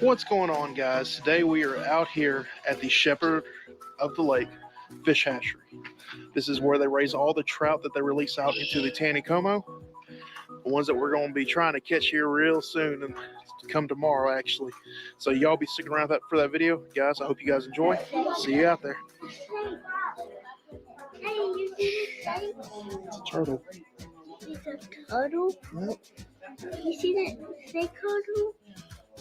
What's going on, guys? Today we are out here at the Shepherd of the Lake Fish Hatchery. This is where they raise all the trout that they release out into the Taneycomo. The ones that we're going to be trying to catch here real soon and come tomorrow, actually. So y'all be sticking around for that video, guys. I hope you guys enjoy. See you out there. It's a turtle. It's a turtle? Yep. You see that snake turtle?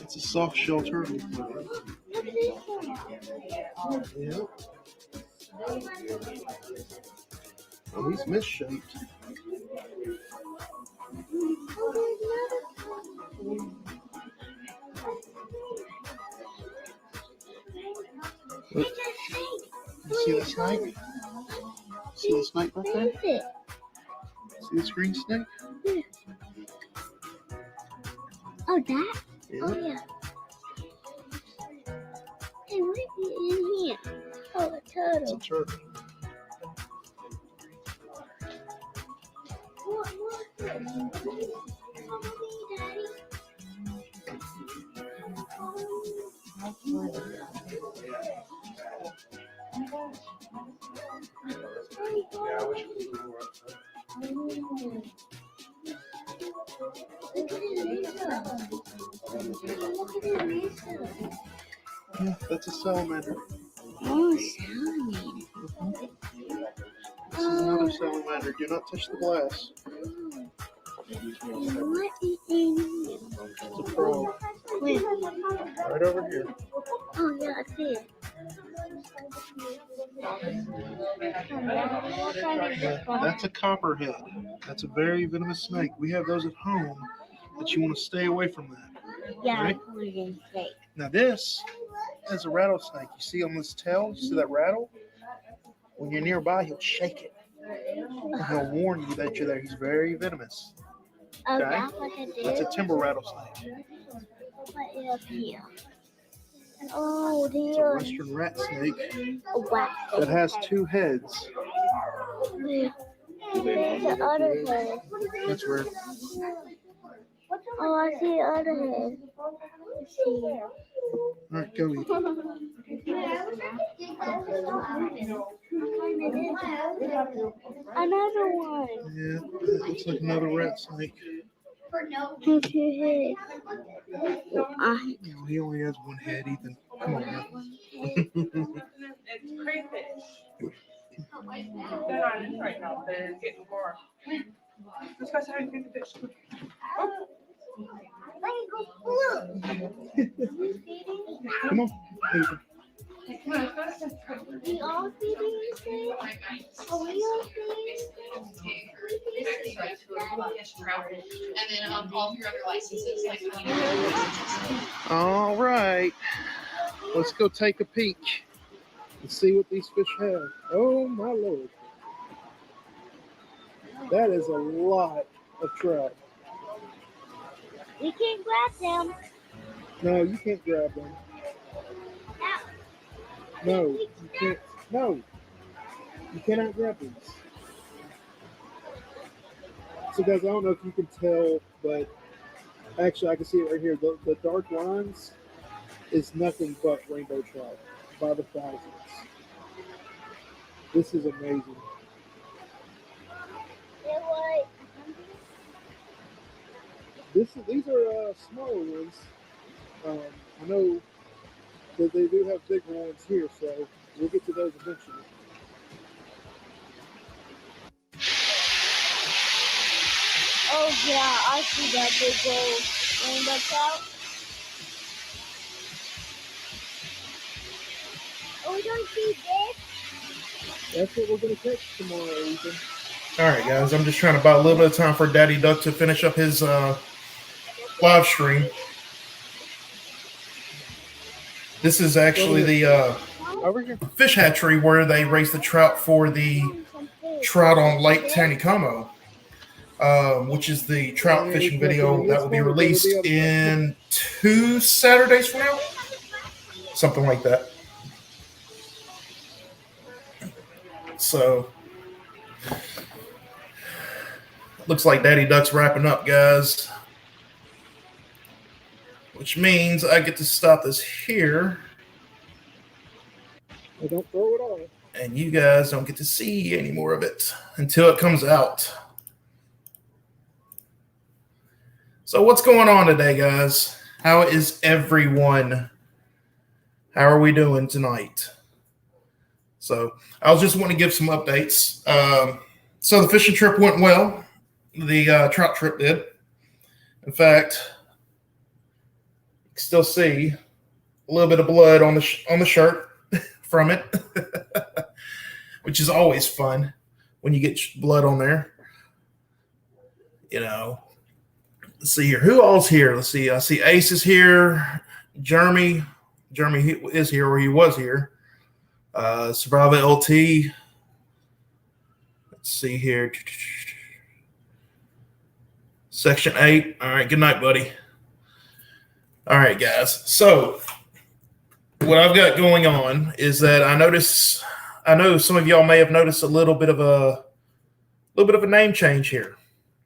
It's a soft shell turtle. Look at this one. Yep. Oh, he's misshaped. Look. You see the snake? See the snake right there? It. See this green snake? Yeah. Oh, that? Yeah. Oh, yeah. Hey, what is in here? Oh, a It's turtle. a turtle. What? Follow me, Daddy. Look at it, Lisa. Yeah, that's a salamander. Oh, salmon. This is another salamander. Do not touch the glass. What is in here? It's a frog. Where? Right over here. Oh, yeah, I see it. Yeah, that's a copperhead. That's a very venomous snake. We have those at home, but you want to stay away from that. Yeah, Right? I put it in steak. Now this is a rattlesnake. You see on this tail? You see that rattle? When you're nearby, he'll shake it. And he'll warn you that you're there. He's very venomous. Oh, Okay. that's what it That's is? a timber rattlesnake. What is up here? Oh, It's a dear. western rat snake A wax. that has two heads. There's the other head. That's where. Oh, I see the other head. Let's see. All right, go eat. Another one. Yeah, that looks like another rat snake. Has two heads. He only has one head, Ethan. Come on, man. It's crayfish. They're not in right now. They're getting more. Let's go have a fish. Come on, Ethan. We all feeding this thing? Are we all feeding And then all of your other licenses, like All right, let's go take a peek and see what these fish have. Oh my lord, that is a lot of trout. We can't grab them. No, you can't grab them. No, you can't. No, you cannot grab these. So guys, I don't know if you can tell, but actually I can see it right here. The dark lines is nothing but rainbow trout by the thousands. This is amazing. They're like, These are smaller ones. I know that they do have bigger ones here, so we'll get to those eventually. oh yeah, I see that big old rainbow trout. Oh, we don't see this? That's what we're going to catch tomorrow, Ethan. All right, guys. I'm just trying to buy a little bit of time for Daddy Duck to finish up his live stream. This is actually the fish hatchery where they raise the trout for the trout on Lake Taneycomo, which is the trout fishing video that will be released in 2 Saturdays from now. Something like that. So, looks like Daddy Duck's wrapping up, guys. which means I get to stop this here. I don't throw it away. And you guys don't get to see any more of it until it comes out. So what's going on today, guys? How is everyone? How are we doing tonight? So I just want to give some updates. So the fishing trip went well. The trout trip did. In fact, you can still see a little bit of blood on the shirt from it, which is always fun when you get blood on there. You know, let's see here. Who all's here? Let's see. I see Ace is here. Jeremy is here, or he was here. Survivor LT. Let's see here. Section 8. All right. Good night, buddy. All right, guys. So what I've got going on is that I know some of y'all may have noticed a little bit of a name change here.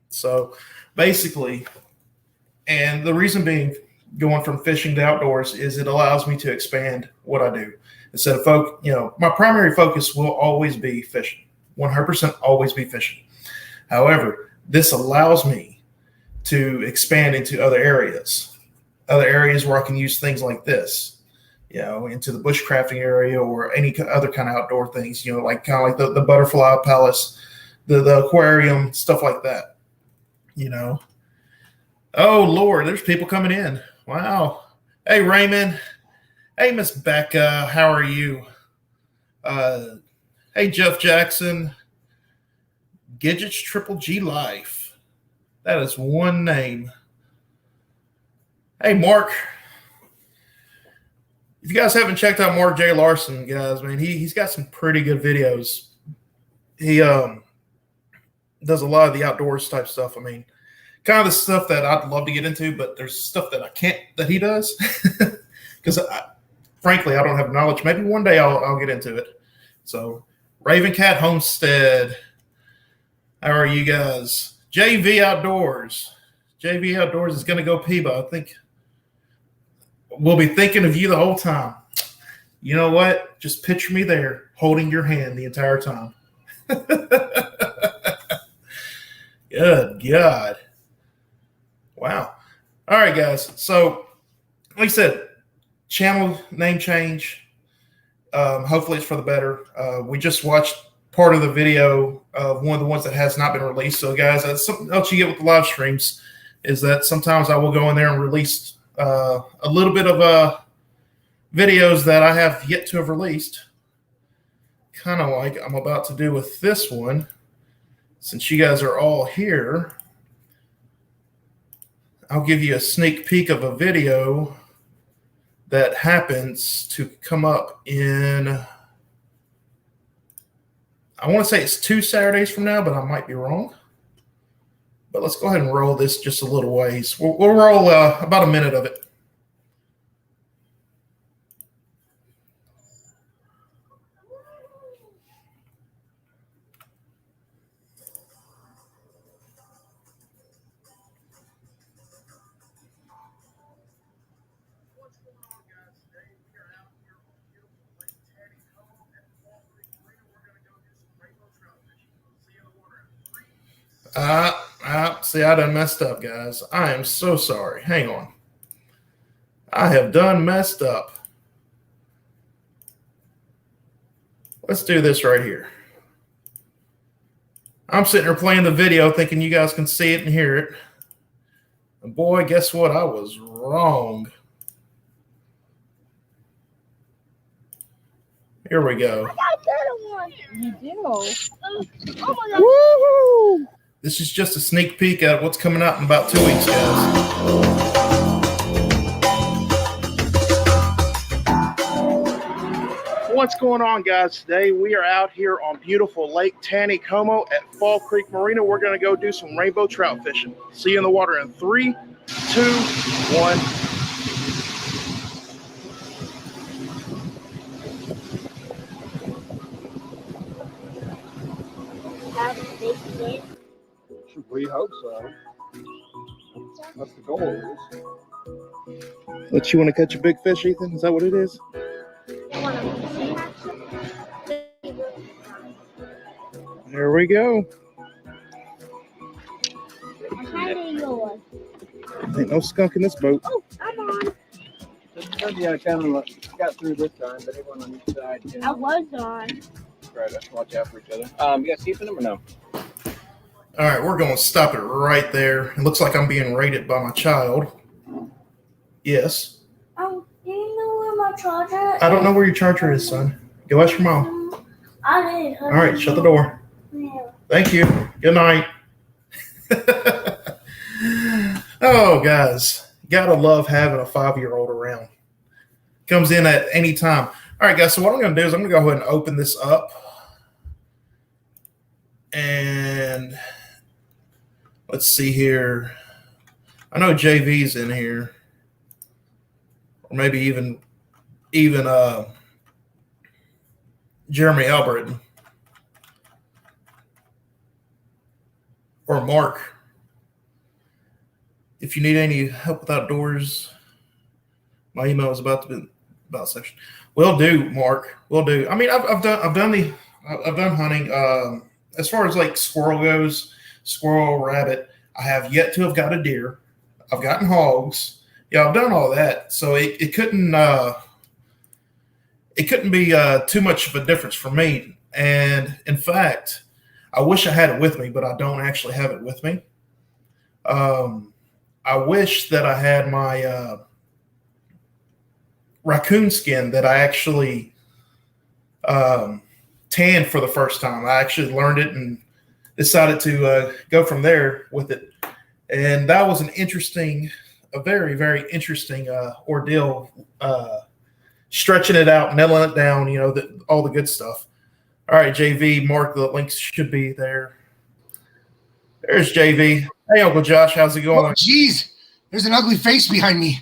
So basically, and the reason being going from fishing to outdoors is it allows me to expand what I do. Instead of my primary focus will always be fishing, 100% always be fishing. However, this allows me to expand into other areas where I can use things like this, into the bushcrafting area or any other kind of outdoor things, like the butterfly palace, the aquarium, stuff like that, Oh, Lord, there's people coming in. Wow. Hey, Raymond. Hey, Miss Becca. How are you? Hey, Jeff Jackson. Gidgets Triple G Life. That is one name. Hey, Mark. If you guys haven't checked out Mark J. Larson, guys, man, he's got some pretty good videos. He does a lot of the outdoors type stuff. I mean, kind of the stuff that I'd love to get into, but there's stuff that I can't that he does because frankly I don't have knowledge. Maybe one day I'll get into it. So Raven Cat Homestead, how are you guys? JV Outdoors is going to go Peeba. I think we'll be thinking of you the whole time. You know what? Just picture me there holding your hand the entire time. Good God. Wow. All right, guys. So, like I said, channel name change. Hopefully it's for the better. We just watched part of the video of one of the ones that has not been released. So, guys, that's something else you get with the live streams is that sometimes I will go in there and release a little bit of videos that I have yet to have released. Kind of like I'm about to do with this one. Since you guys are all here, I'll give you a sneak peek of a video that happens to come up in, I want to say it's 2 Saturdays from now, but I might be wrong. But let's go ahead and roll this just a little ways. We'll roll about a minute of it. See, I done messed up, guys. I am so sorry. Hang on. I have done messed up. Let's do this right here. I'm sitting here playing the video thinking you guys can see it and hear it. And boy, guess what? I was wrong. Here we go. I got a better one. You do. Oh my God. Woohoo! This is just a sneak peek at what's coming out in about 2 weeks, guys. What's going on, guys? Today we are out here on beautiful Lake Taneycomo at Fall Creek Marina. We're going to go do some rainbow trout fishing. See you in the water in 3, 2, 1. We hope so. That's the goal. What, you want to catch a big fish, Ethan? Is that what it is? There we go. Ain't no skunk in this boat. Oh, I'm on. Yeah, I kind of got through this time, but everyone on each side. You I know, was on. try to watch out for each other. You guys keeping them or no? All right, we're going to stop it right there. It looks like I'm being rated by my child. Yes. Oh, do you know where my charger is? I don't know where your charger is, son. Go ask your mom. I did. All right, shut the door. Yeah. Thank you. Good night. Oh, guys. Gotta love having a 5-year-old around. Comes in at any time. All right, guys. So what I'm going to do is I'm going to go ahead and open this up. And let's see here. I know JV's in here. Or maybe even Jeremy Albritton. Or Mark. If you need any help with outdoors, my email is about section. Will do, Mark. Will do. I mean, I've done hunting. As far as like squirrel goes, squirrel, rabbit, I have yet to have got a deer. I've gotten hogs. Yeah, I've done all that. So it couldn't be too much of a difference for me. And in fact, I wish I had it with me, but I don't actually have it with me. I wish that I had my raccoon skin that I actually tanned for the first time. I actually learned it and decided to go from there with it. And that was a very, very interesting ordeal, stretching it out, nailing it down, all the good stuff. All right, JV, Mark, the links should be there. There's JV. Hey, Uncle Josh, how's it going? Oh, geez, there's an ugly face behind me.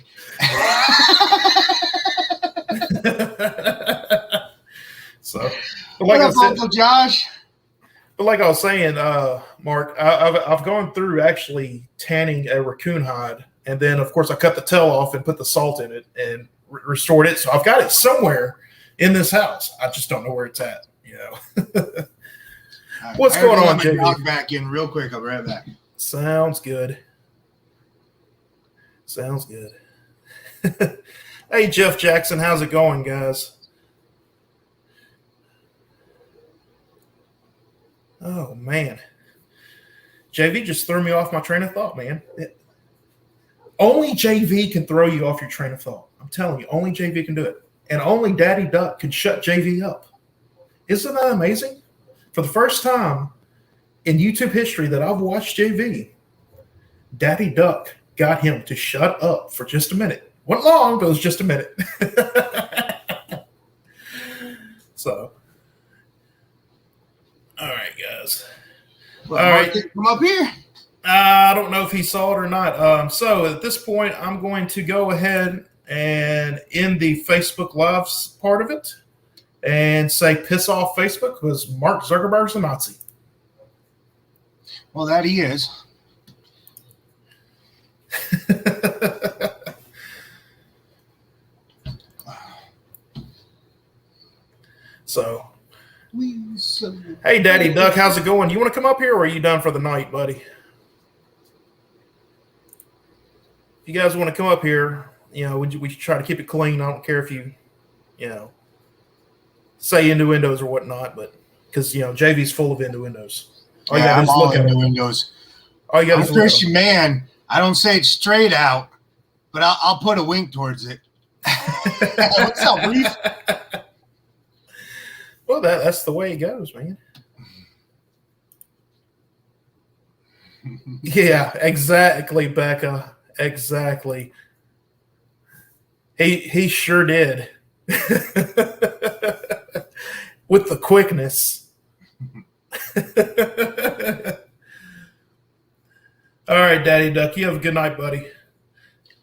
So, What up, Uncle Josh? But like I was saying, Mark, I've gone through actually tanning a raccoon hide, and then of course I cut the tail off and put the salt in it and restored it. So I've got it somewhere in this house. I just don't know where it's at. What's going on, JV? Log back in real quick. I'll be right back. Sounds good. Sounds good. Hey, Jeff Jackson, how's it going, guys? Oh, man. JV just threw me off my train of thought, man. Only JV can throw you off your train of thought. I'm telling you, only JV can do it. And only Daddy Duck can shut JV up. Isn't that amazing? For the first time in YouTube history that I've watched JV, Daddy Duck got him to shut up for just a minute. Wasn't long, but it was just a minute. So, all right, guys. Well, all Mark, right. come up here. I don't know if he saw it or not. So at this point, I'm going to go ahead and end the Facebook Live part of it and say piss off Facebook because Mark Zuckerberg's a Nazi. Well, that he is. So, hey, Daddy Duck, how's it going? You want to come up here or are you done for the night, buddy? If you guys want to come up here, we should try to keep it clean. I don't care if you say innuendos or whatnot, but because, JV's full of innuendos. I'm all innuendos. All you got I'm is a Christian man. I don't say it straight out, but I'll put a wink towards it. What's up, Reef? Well, that's the way it goes, man. Yeah, exactly, Becca. Exactly. He sure did. With the quickness. All right, Daddy Duck. You have a good night, buddy.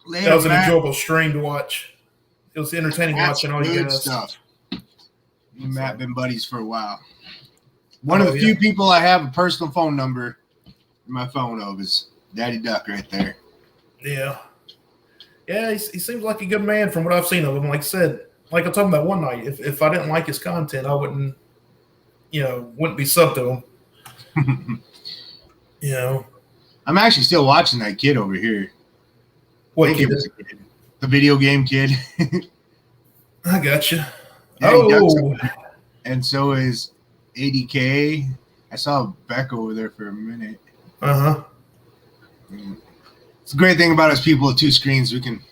Later, that was an Matt. enjoyable stream to watch. It was entertaining watching all you guys. Stuff. Me and Matt been buddies for a while. One of the few people I have a personal phone number in my phone of is Daddy Duck right there. Yeah. Yeah, he seems like a good man from what I've seen of him. Like I said, like I told him that one night, if I didn't like his content, I wouldn't be sub to him. I'm actually still watching that kid over here. What I think kid? it was a kid. The video game kid. I got you. Yeah, he ducks Oh, up there. And so is ADK. I saw Beck over there for a minute. uh-huh. It's a great thing about us people with 2 screens. We can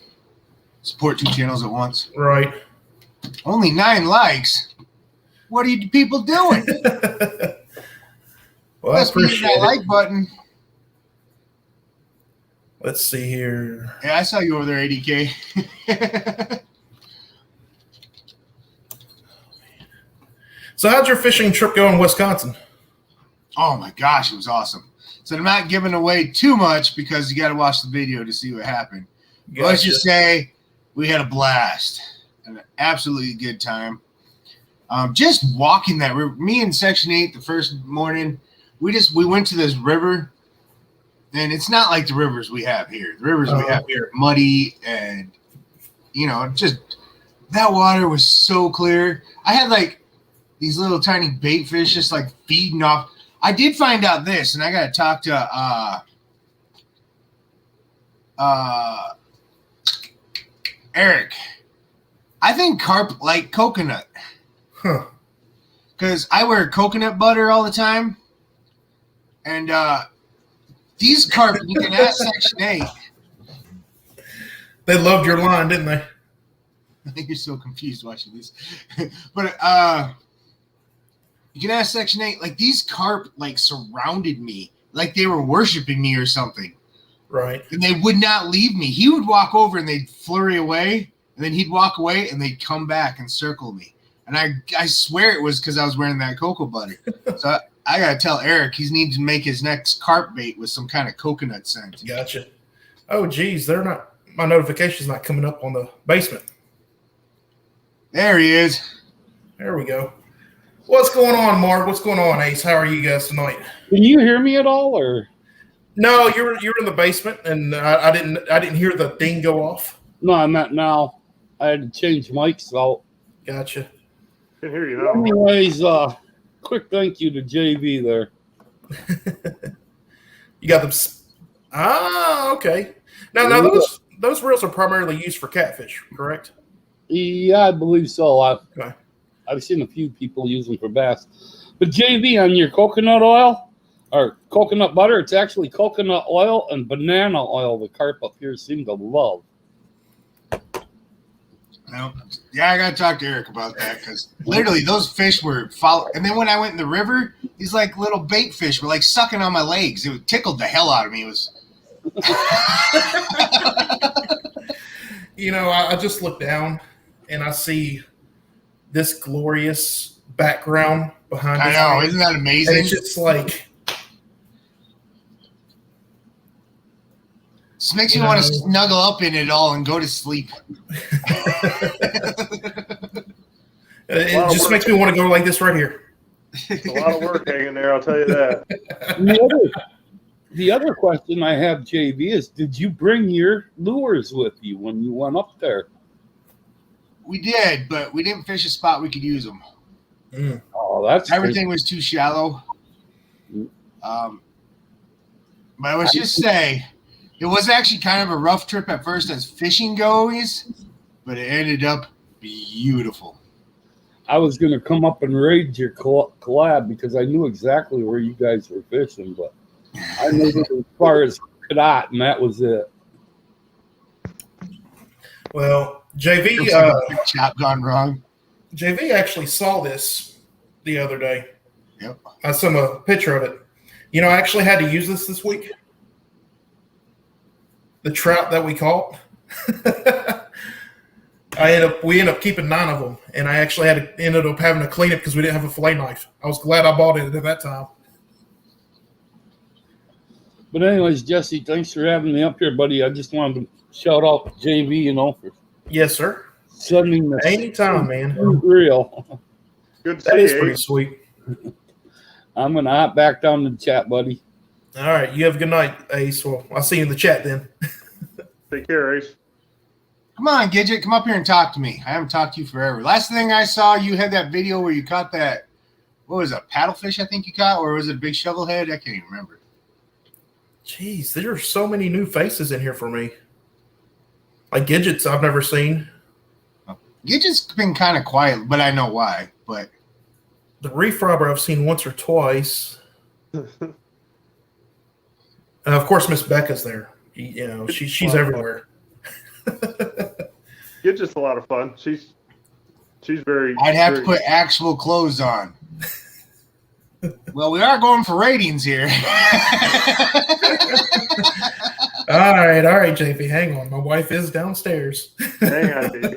support 2 channels at once. Right. Only 9 likes. What are you people doing? Well, I Let's be hitting appreciate that it. like button. Let's see here. Yeah, I saw you over there, ADK. So how'd your fishing trip go in Wisconsin? Oh my gosh, it was awesome. So I'm not giving away too much because you got to watch the video to see what happened. But let's just say we had a blast, an absolutely good time. Just walking that river. Me and Section 8 the first morning, we went to this river, and it's not like the rivers we have here. The rivers we have here are muddy, and just that water was so clear. I had like these little tiny bait fish just like feeding off. I did find out this, and I got to talk to Eric. I think carp like coconut. Huh. Because I wear coconut butter all the time. And these carp, you can ask Section 8. They loved your line, didn't they? I think you're so confused watching this. But you can ask Section 8. Like, these carp, like, surrounded me. Like they were worshiping me or something. Right. And they would not leave me. He would walk over and they'd flurry away. And then he'd walk away and they'd come back and circle me. And I swear it was because I was wearing that cocoa butter. So I got to tell Eric he needs to make his next carp bait with some kind of coconut scent. Gotcha. Oh, geez. My notification's not coming up on the basement. There he is. There we go. What's going on, Mark? What's going on, Ace? How are you guys tonight? Can you hear me at all, or No, you're in the basement, and I didn't hear the ding go off. no? I'm at now. I had to change mics out. Gotcha. Can hear you now. Anyways, quick thank you to JV there. You got them. Okay. Now those reels are primarily used for catfish, correct? Yeah, I believe so. Okay. I've seen a few people use them for bass. But JV, on your coconut oil or coconut butter, it's actually coconut oil and banana oil the carp up here seem to love. Yeah, I got to talk to Eric about that because literally those fish were following. And then when I went in the river, these like little bait fish were like sucking on my legs. It tickled the hell out of me. It was. I just look down and I see this glorious background behind us. I know, isn't that And amazing? it's just like, This makes me want to snuggle up in it all and go to sleep. it just makes me want to go like this right here. It's a lot of work hanging there, I'll tell you that. The other question I have, JV, is did you bring your lures with you when you went up there? We did, but we didn't fish a spot we could use them. Oh, that's Everything was too shallow. But let's just say it was actually kind of a rough trip at first as fishing goes, but it ended up beautiful. I was going to come up and raid your collab because I knew exactly where you guys were fishing, but I knew it as far as Cadott, and that was it. Well, JV, chop gone wrong. JV actually saw this the other day. Yep. I saw a picture of it. I actually had to use this week. The trout that we caught. We ended up keeping 9 of them, and I actually ended up having to clean it because we didn't have a fillet knife. I was glad I bought it at that time. But anyways, Jesse, thanks for having me up here, buddy. I just wanted to shout out to JV, for Yes, sir. sending this. Anytime, man. Real. Good to That see is you. pretty Ace. sweet. I'm going to hop back down to the chat, buddy. All right. You have a good night, Ace. Well, I'll see you in the chat then. Take care, Ace. Come on, Gidget, come up here and talk to me. I haven't talked to you forever. Last thing I saw, you had that video where you caught that, what was it, a paddlefish I think you caught, or was it a big shovel head? I can't even remember. Jeez, there are so many new faces in here for me. Like Gidgets I've never seen. Gidget's been kind of quiet, but I know why. But The Reef Robber I've seen once or twice. And of course, Miss Becca's there. You know, she's everywhere. It's just a lot of fun. She's very. I'd have to very- put actual clothes on. Well, we are going for ratings here. All right, JP, hang on. My wife is downstairs. Hang on, baby.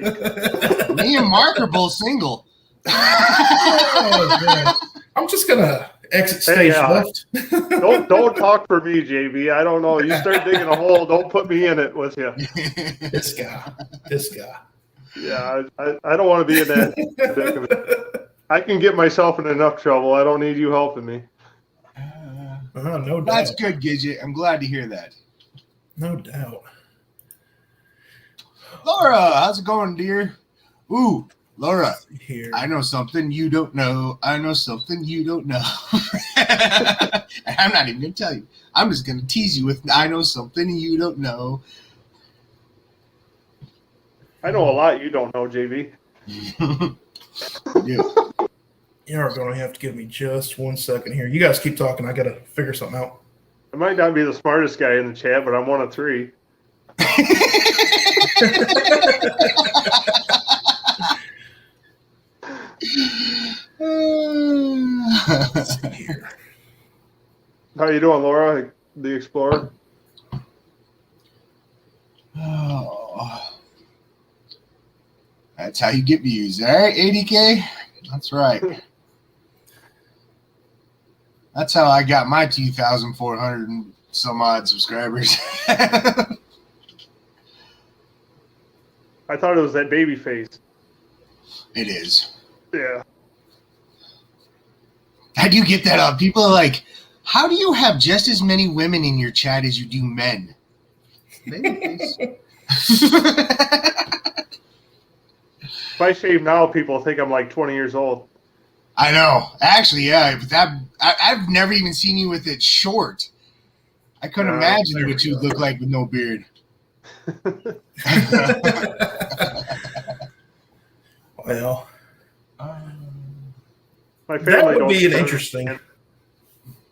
Me and Mark are both single. Oh, man. I'm just gonna exit stage left. Don't talk for me, JB. I don't know. You start digging a hole. Don't put me in it with you. This guy. Yeah, I don't want to be in that predicament. I can get myself in enough trouble. I don't need you helping me. No doubt. That's good, Gidget. I'm glad to hear that. No doubt. Laura, how's it going, dear? Ooh, Laura, Here. I know something you don't know. I know something you don't know. I'm not even going to tell you. I'm just going to tease you with I know something you don't know. I know a lot you don't know, JB. Yeah. You're going to have to give me just 1 second here. You guys keep talking. I got to figure something out. I might not be the smartest guy in the chat, but I'm one of three. Let's see here. How you doing, Laura, the Explorer? Oh. That's how you get views. All right, 80K? That's right. That's how I got my 2,400 and some odd subscribers. I thought it was that baby face. It is. Yeah. I do get that. People are like, how do you have just as many women in your chat as you do men? If I shave now, people think I'm like 20 years old. I know. Actually, yeah. But I've never even seen you with it short. I couldn't imagine what you'd look like with no beard. Well, My that family would be don't an interesting. understand.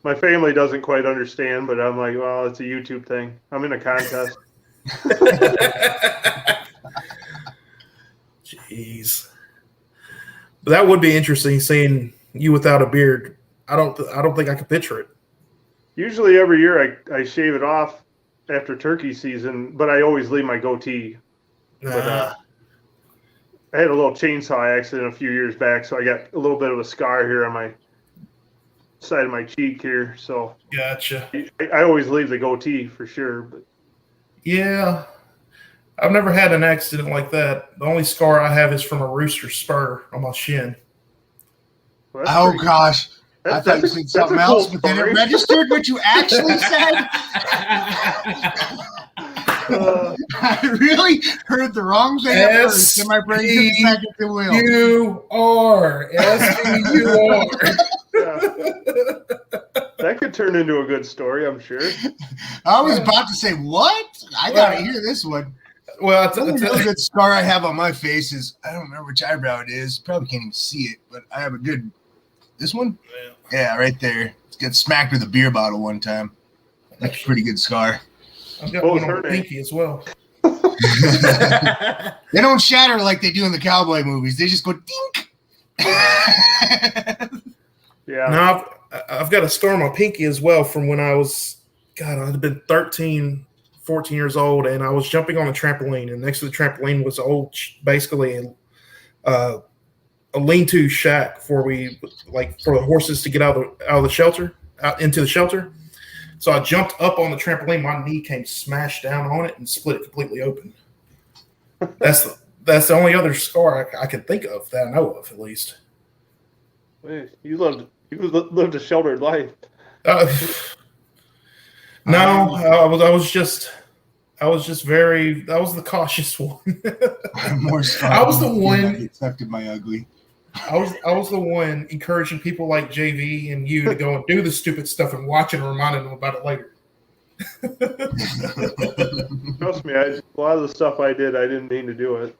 My family doesn't quite understand, but I'm like, well, it's a YouTube thing. I'm in a contest. Jeez, but that would be interesting seeing you without a beard. I don't think I could picture it. Usually every year I shave it off after turkey season, but I always leave my goatee. But I had a little chainsaw accident a few years back, so I got a little bit of a scar here on my side of my cheek here. So Gotcha. I always leave the goatee for sure. But Yeah, I've never had an accident like that. The only scar I have is from a rooster spur on my shin. well, that's Oh, pretty- gosh. I that's- thought you that's a- said that's something a else, cool but then it story. registered what you actually said. I really heard the wrong thing at first, and my brain took a second to will. S-P-U-R. S-P-U-R. Yeah. That could turn into a good story, I'm sure. I was about to say, what? I got to hear this one. Well, The only really good scar I have on my face is, I don't remember which eyebrow it is. Probably can't even see it, but I have a good, this one? Yeah, right there. It's got smacked with a beer bottle one time. That's a pretty good scar. I've got What was one on her my name? pinky as well. They don't shatter like they do in the cowboy movies. They just go dink. Yeah. Now, I've got a scar on my pinky as well from when I was, God, I'd have been 13, 14 years old, and I was jumping on a trampoline, and next to the trampoline was basically a lean-to shack for the horses to get out of the shelter, out into the shelter. So I jumped up on the trampoline, my knee came smashed down on it and split it completely open. That's the only other scar I can think of that I know of, at least. Hey, you lived a sheltered life. No, I was I was just very. I was the cautious one. More I was the scarred one. than I accepted my ugly. I was the one encouraging people like JV and you to go and do the stupid stuff and watch it and reminding them about it later. Trust me, a lot of the stuff I did, I didn't mean to do it.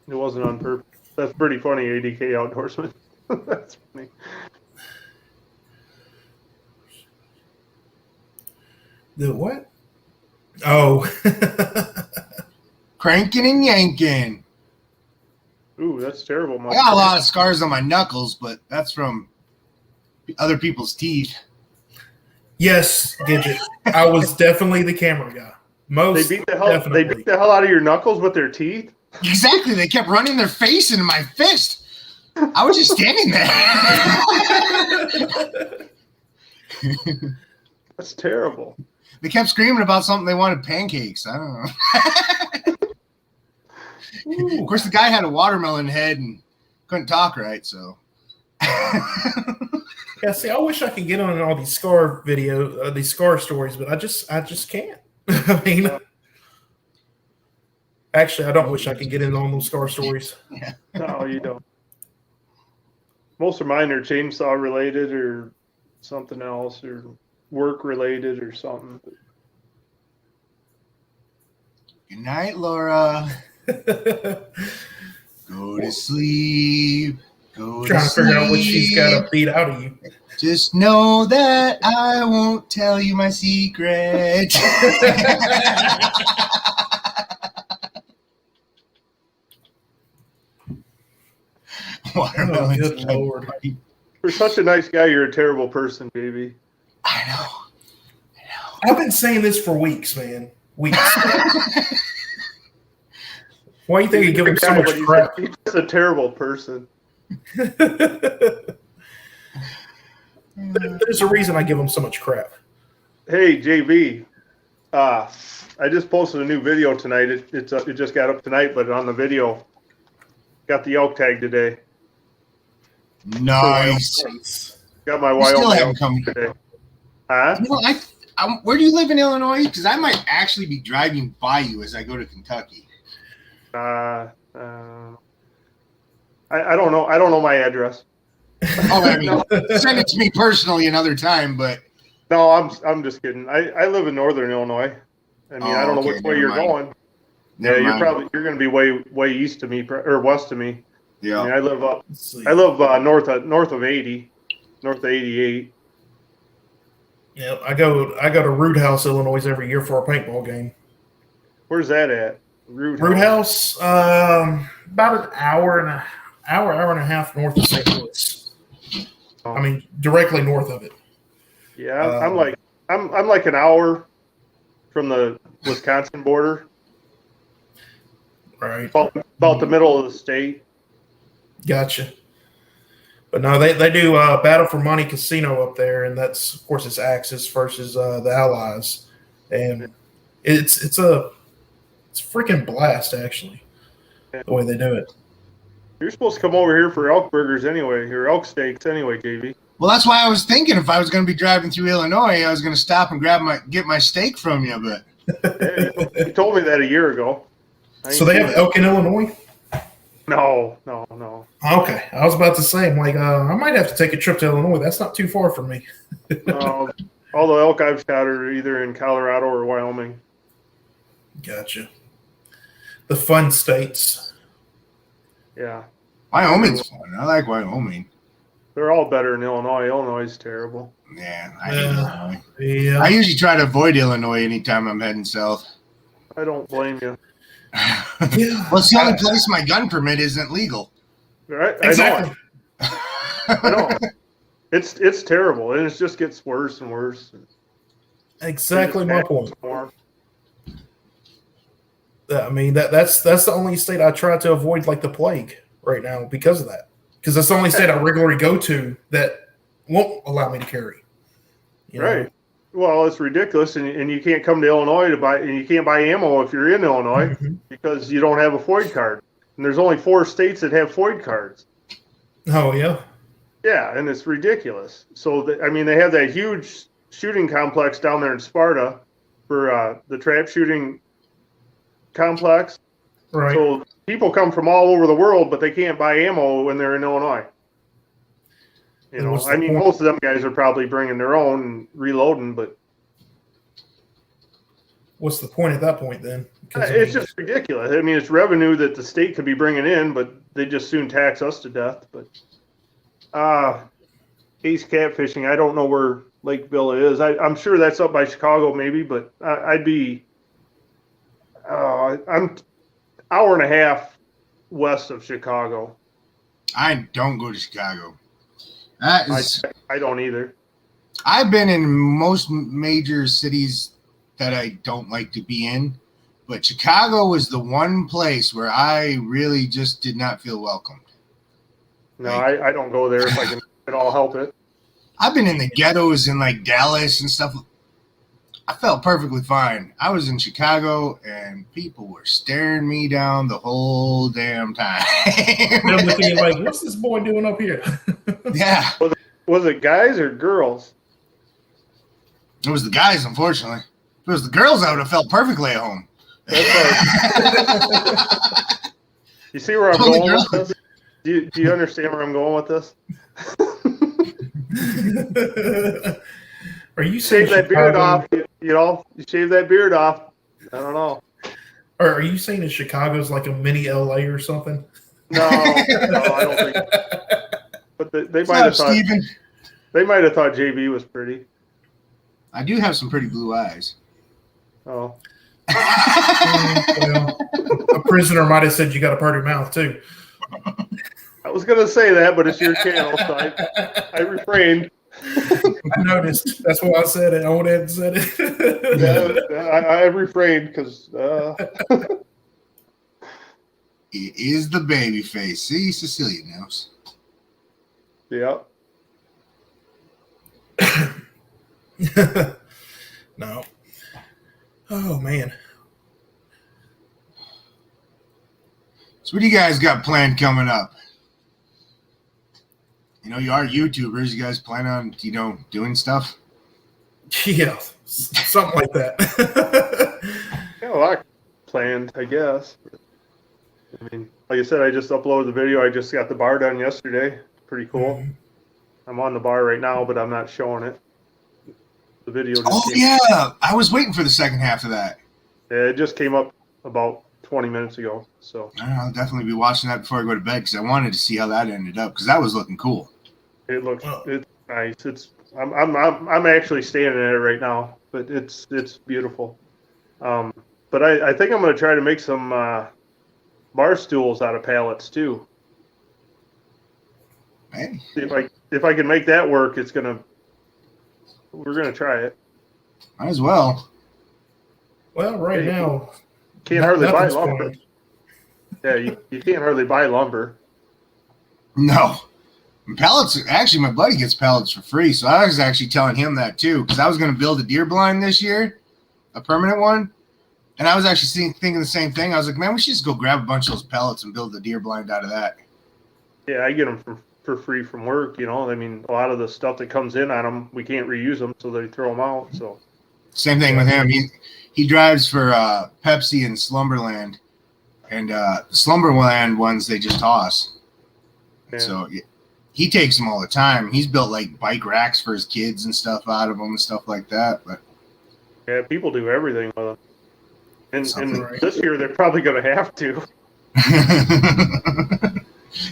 It wasn't on purpose. That's pretty funny, ADK outdoorsman. That's funny. The what? Oh. Cranking and yanking. Ooh, that's terrible. I got a lot of scars on my knuckles, but that's from other people's teeth. Yes, Gidget. I was definitely the camera guy. Most They beat the hell. definitely. They beat the hell out of your knuckles with their teeth. Exactly. They kept running their face into my fist. I was just standing there. That's terrible. They kept screaming about something they wanted pancakes. I don't know. Of course, the guy had a watermelon head and couldn't talk right, so. Yeah, see, I wish I could get on all these scar these scar stories, but I just can't. I mean, actually, I don't wish I could get in on those scar stories. No, you don't. Most of mine are chainsaw related or something else or work related or something. Good night, Laura. Go to sleep. Go to Trying to figure out what she's got sleep. to beat out of you. Just know that I won't tell you my secret. Oh, good Lord. For such a nice guy, you're a terrible person, baby. I know. I've been saying this for weeks, man. Weeks. Why do you think you give him so much crap? He's just a terrible person. There's a reason I give him so much crap. Hey, JB. I just posted a new video tonight. It just got up tonight, but on the video, got the elk tag today. Nice. Got my You still Wyoming haven't elk come. today. Huh? You know, where do you live in Illinois? Because I might actually be driving by you as I go to Kentucky. I don't know. I don't know my address. Oh, I mean, send it to me personally another time, but No, I'm just kidding. I live in northern Illinois. I mean, I don't know okay, which way never you're mind. going. never You're mind. going to be way east of me or west of me. I Yeah. mean, I live Let's see. north of 80, north of 88. Yeah, I go to Root House, Illinois every year for a paintball game. Where's that at? Root Root House, about an hour and a half north of St. Louis. I mean, directly north of it. Yeah, I'm like an hour from the Wisconsin border, Right. about the middle of the state. Gotcha. But no, they do Battle for Money Casino up there, and that's, of course, it's Axis versus the Allies, and it's a freaking blast, actually, the way they do it. You're supposed to come over here for elk burgers anyway, or elk steaks anyway, JB. Well, that's why I was thinking if I was going to be driving through Illinois, I was going to stop and get my steak from you. But Yeah, you told me that a year ago. I So ain't they seen have it. elk in Illinois? No. Okay, I was about to say, I'm like, I might have to take a trip to Illinois. That's not too far from me. All the elk I've shot are either in Colorado or Wyoming. Gotcha. The fun states. Yeah, Wyoming's fun. I like Wyoming. they're all better in Illinois. Illinois is terrible. Yeah, I hate Illinois. Yeah. I usually try to avoid Illinois anytime I'm heading south. I don't blame you. Yeah. Well, it's the only place my gun permit isn't legal. Right? Exactly. I know. It's terrible, and it just gets worse and worse. Exactly my point. More. I mean, that's the only state I try to avoid like the plague right now because of that. Because that's the only state I regularly go to that won't allow me to carry. You know? Right. Well, it's ridiculous, and you can't come to Illinois to buy, and you can't buy ammo if you're in Illinois because you don't have a FOID card. And there's only 4 states that have FOID cards. Oh yeah. Yeah, and it's ridiculous. So, they have that huge shooting complex down there in Sparta for the trap shooting complex. Right. So people come from all over the world, but they can't buy ammo when they're in Illinois. You And know, what's the I mean, point? most of them guys are probably bringing their own and reloading, but What's the point at that point then? Because, I it's mean, just ridiculous. I mean, it's revenue that the state could be bringing in, but they just soon tax us to death. But Ace Catfishing, I don't know where Lake Villa is. I'm sure that's up by Chicago, maybe, but I'd be. I'm hour and a half west of Chicago. I don't go to Chicago. That is, I don't either. I've been in most major cities that I don't like to be in, but Chicago was the one place where I really just did not feel welcomed. No, I don't go there if I can at all help it. I've been in the ghettos in like Dallas and stuff. I felt perfectly fine. I was in Chicago and people were staring me down the whole damn time. they're looking at like, what's this boy doing up here? Yeah, Was it guys or girls? it was the guys, unfortunately. If it was the girls, I would have felt perfectly at home. You see where I'm Only going girls. with this? Do you understand where I'm going with this? Are you saying Shave that beard Chicago- off, you shave that beard off. I don't know. Or are you saying that Chicago's like a mini LA or something? No, I don't think. But they What's might up, have thought Steven? they might have thought JB was pretty. I do have some pretty blue eyes. Oh, Well, a prisoner might have said you got a pretty mouth too. I was gonna say that, but it's your channel, so I refrained. I noticed. That's why I said it. I went ahead and said it. Yeah, I refrained because It is the baby face. See, Cecilia knows. yeah. No. Oh man. So what do you guys got planned coming up? You know, you are YouTubers. You guys plan on, doing stuff? Yeah, something like that. Got a lot planned, I guess. I mean, like I said, I just uploaded the video. I just got the bar done yesterday. Pretty cool. Mhm. I'm on the bar right now, but I'm not showing it. The video just Oh, came, yeah. I was waiting for the second half of that. yeah, it just came up about 20 minutes ago. So I'll definitely be watching that before I go to bed because I wanted to see how that ended up because that was looking cool. it looks Wow. it's nice. I'm actually standing in it right now, but it's beautiful. But I think I'm gonna try to make some bar stools out of pallets too. Hey, If I can make that work, we're gonna try it. might as well. Well, right Hey, now, Can't hardly buy nothing's lumber. planned. Yeah, you can't hardly buy lumber. No. And pallets, actually, my buddy gets pallets for free. So I was actually telling him that too because I was going to build a deer blind this year, a permanent one. And I was actually thinking the same thing. I was like, man, we should just go grab a bunch of those pellets and build a deer blind out of that. Yeah, I get them for free from work. I mean, a lot of the stuff that comes in on them, we can't reuse them, so they throw them out. So Same thing with him. He drives for Pepsi and Slumberland. And the Slumberland ones, they just toss. yeah. So he takes them all the time. He's built like bike racks for his kids and stuff out of them and stuff like that. But Yeah, people do everything with them. And Something right. this year they're probably going to have to.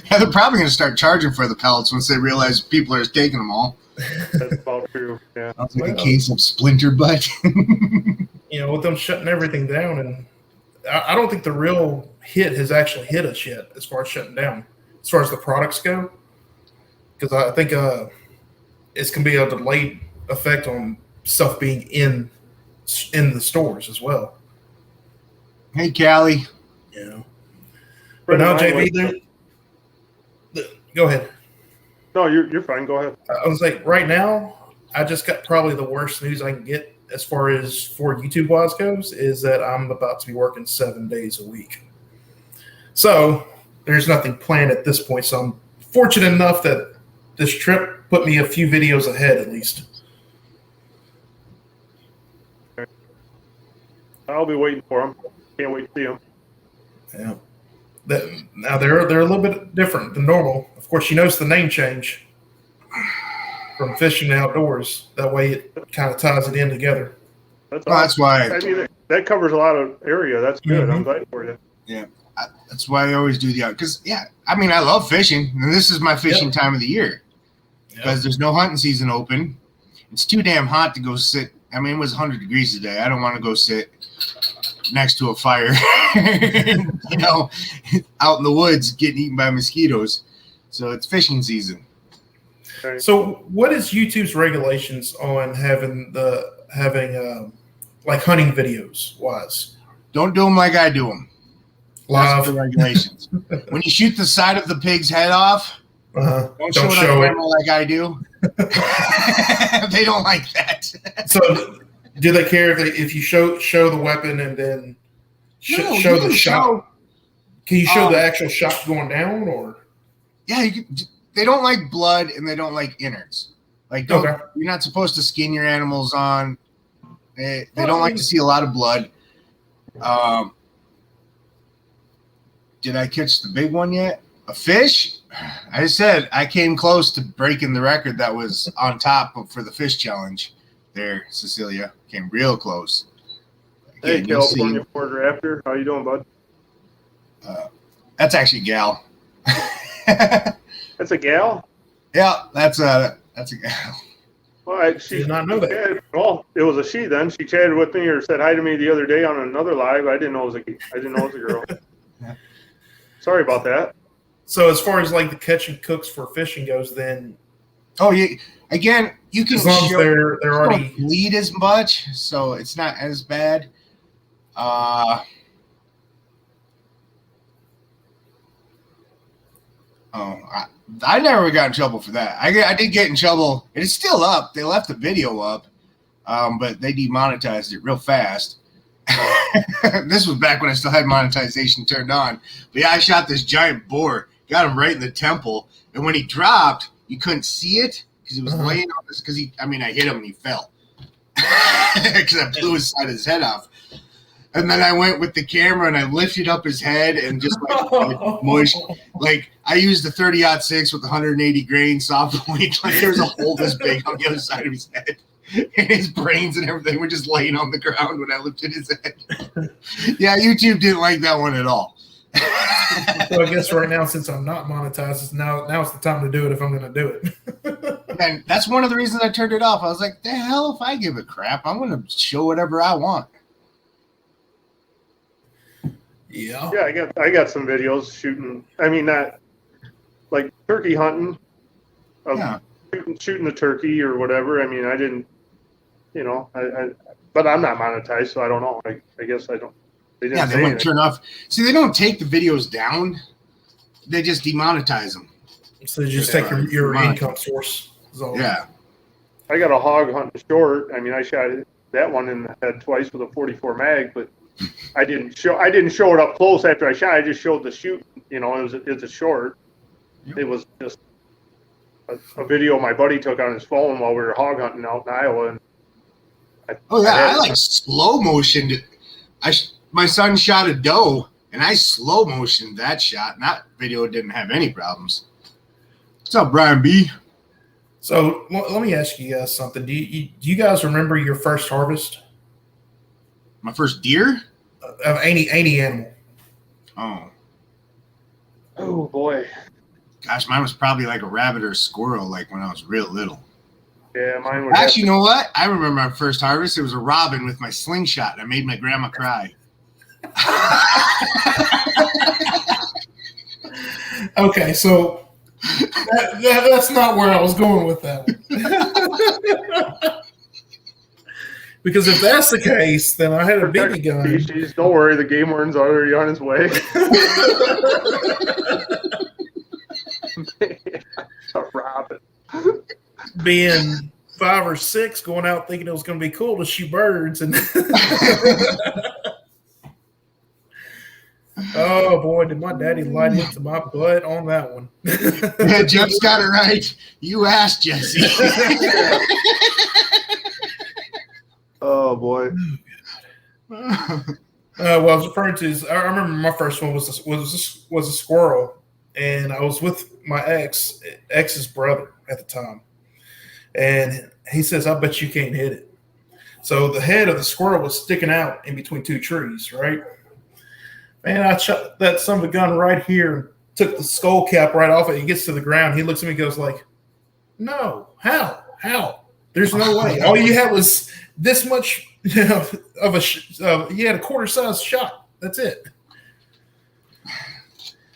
yeah, they're probably going to start charging for the pellets once they realize people are taking them all. That's about true. Yeah. Sounds like a Well. case of splinter butt. with them shutting everything down, and I don't think the real hit has actually hit us yet as far as shutting down, as far as the products go. Because I think it's going to be a delayed effect on stuff being in the stores as well. Hey, Callie. But now, Friend of mine JB, went- go ahead. No, you're fine. Go ahead. I was like, right now, I just got probably the worst news I can get as far as for YouTube wise goes is that I'm about to be working 7 days a week. So there's nothing planned at this point. So I'm fortunate enough that this trip put me a few videos ahead at least. I'll be waiting for them. Can't wait to see them. Yeah. Now they're a little bit different than normal. Of course, you notice the name change from fishing to outdoors. That way, it kind of ties it in together. That's Well, that's why. I mean, that covers a lot of area. That's good. I'm glad for you. That's why I always do the because I mean I love fishing and this is my fishing time of the year because there's no hunting season open. It's too damn hot to go sit. I mean it was 100 degrees today. I don't want to go sit next to a fire, you know, out in the woods getting eaten by mosquitoes. So it's fishing season. Okay. So, what is YouTube's regulations on having like hunting videos wise? Don't do them like I do them. That's Live. the regulations. When you shoot the side of the pig's head off, don't show it on camera like I do. They don't like that. So, do they care if you show the weapon and then No, show you the can shot? Can you show the actual shot going down, or? Yeah, they don't like blood and they don't like innards. Like, you're not supposed to skin your animals on. They don't like to see a lot of blood. Did I catch the big one yet? A fish? I said I came close to breaking the record that was on top for the fish challenge. There, Cecilia came real close. Hey, Again, you'll see- California Ford Raptor. How you doing, bud? That's actually Gal. That's a gal? Yeah, that's a gal. Well, She did not know that. Well, it was a she then. She chatted with me or said hi to me the other day on another live. I didn't know it was a girl. Yeah. Sorry about that. So, as far as like the catch and cooks for fishing goes, then Oh, you again. You can as long as show- they're already don't bleed as much, so it's not as bad. I never got in trouble for that. I did get in trouble. It's still up. They left the video up, but they demonetized it real fast. This was back when I still had monetization turned on. But yeah, I shot this giant boar, got him right in the temple, and when he dropped, you couldn't see it because he was laying on this. Because I hit him and he fell because I blew his side of his head off. And then I went with the camera and I lifted up his head and just like mush. Like I used the 30-06 with 180 grain soft point. Like there was a hole this big on the other side of his head. And his brains and everything were just laying on the ground when I lifted his head. Yeah, YouTube didn't like that one at all. So I guess right now, since I'm not monetized, now's the time to do it if I'm going to do it. And that's one of the reasons I turned it off. I was like, the hell if I give a crap. I'm going to show whatever I want. Yeah. Yeah, I got some videos shooting. I mean, not like turkey hunting. Of Yeah. shooting the turkey or whatever. I mean, I didn't, but I'm not monetized, so I don't know. I guess I don't. They didn't Yeah, say they wouldn't anything. turn off. See, they don't take the videos down. They just demonetize them. So you just take your income source. Is all. Yeah. I got a hog hunting short. I mean, I shot that one in the head twice with a 44 mag, but I didn't show it up close after I shot. I just showed the shoot. It's a short. It was just a video my buddy took on his phone while we were hog hunting out in Iowa. And I like slow motioned. My son shot a doe, and I slow motioned that shot, and that video didn't have any problems. What's up, Brian B? So let me ask you guys something. Do you guys remember your first harvest My first deer? of any animal? oh boy, Gosh, mine was probably like a rabbit or a squirrel, like when I was real little. yeah, mine was Actually, you know what? I remember my first harvest. It was a robin with my slingshot, and I made my grandma cry. Okay, so that's not where I was going with that one. Because if that's the case, then I had a BB gun. species. Don't worry, the game warden's already on his way. A robin. Being 5 or 6, going out thinking it was going to be cool to shoot birds, and oh boy, did my daddy light into my butt on that one. Yeah, Jeff's got it right. You asked, Jesse. Oh boy. What I was referring to is I remember my first one was a squirrel, and I was with my ex's brother at the time, and he says, "I bet you can't hit it." So the head of the squirrel was sticking out in between two trees, right? Man, I shot that son of a gun right here, took the skull cap right off it. He gets to the ground. He looks at me and goes like, "No, how? There's no way. All you had was this much of you had a quarter-size shot. That's it."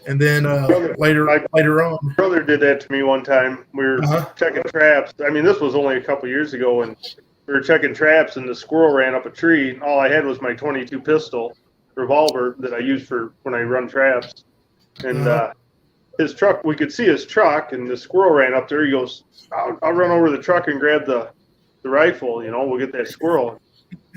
And then later on, My brother did that to me one time. We were checking traps. I mean, this was only a couple years ago, and we were checking traps, and the squirrel ran up a tree. And all I had was my .22 pistol revolver that I use for when I run traps. And his truck, we could see his truck, and the squirrel ran up there. He goes, I'll run over the truck and grab the rifle, we'll get that squirrel.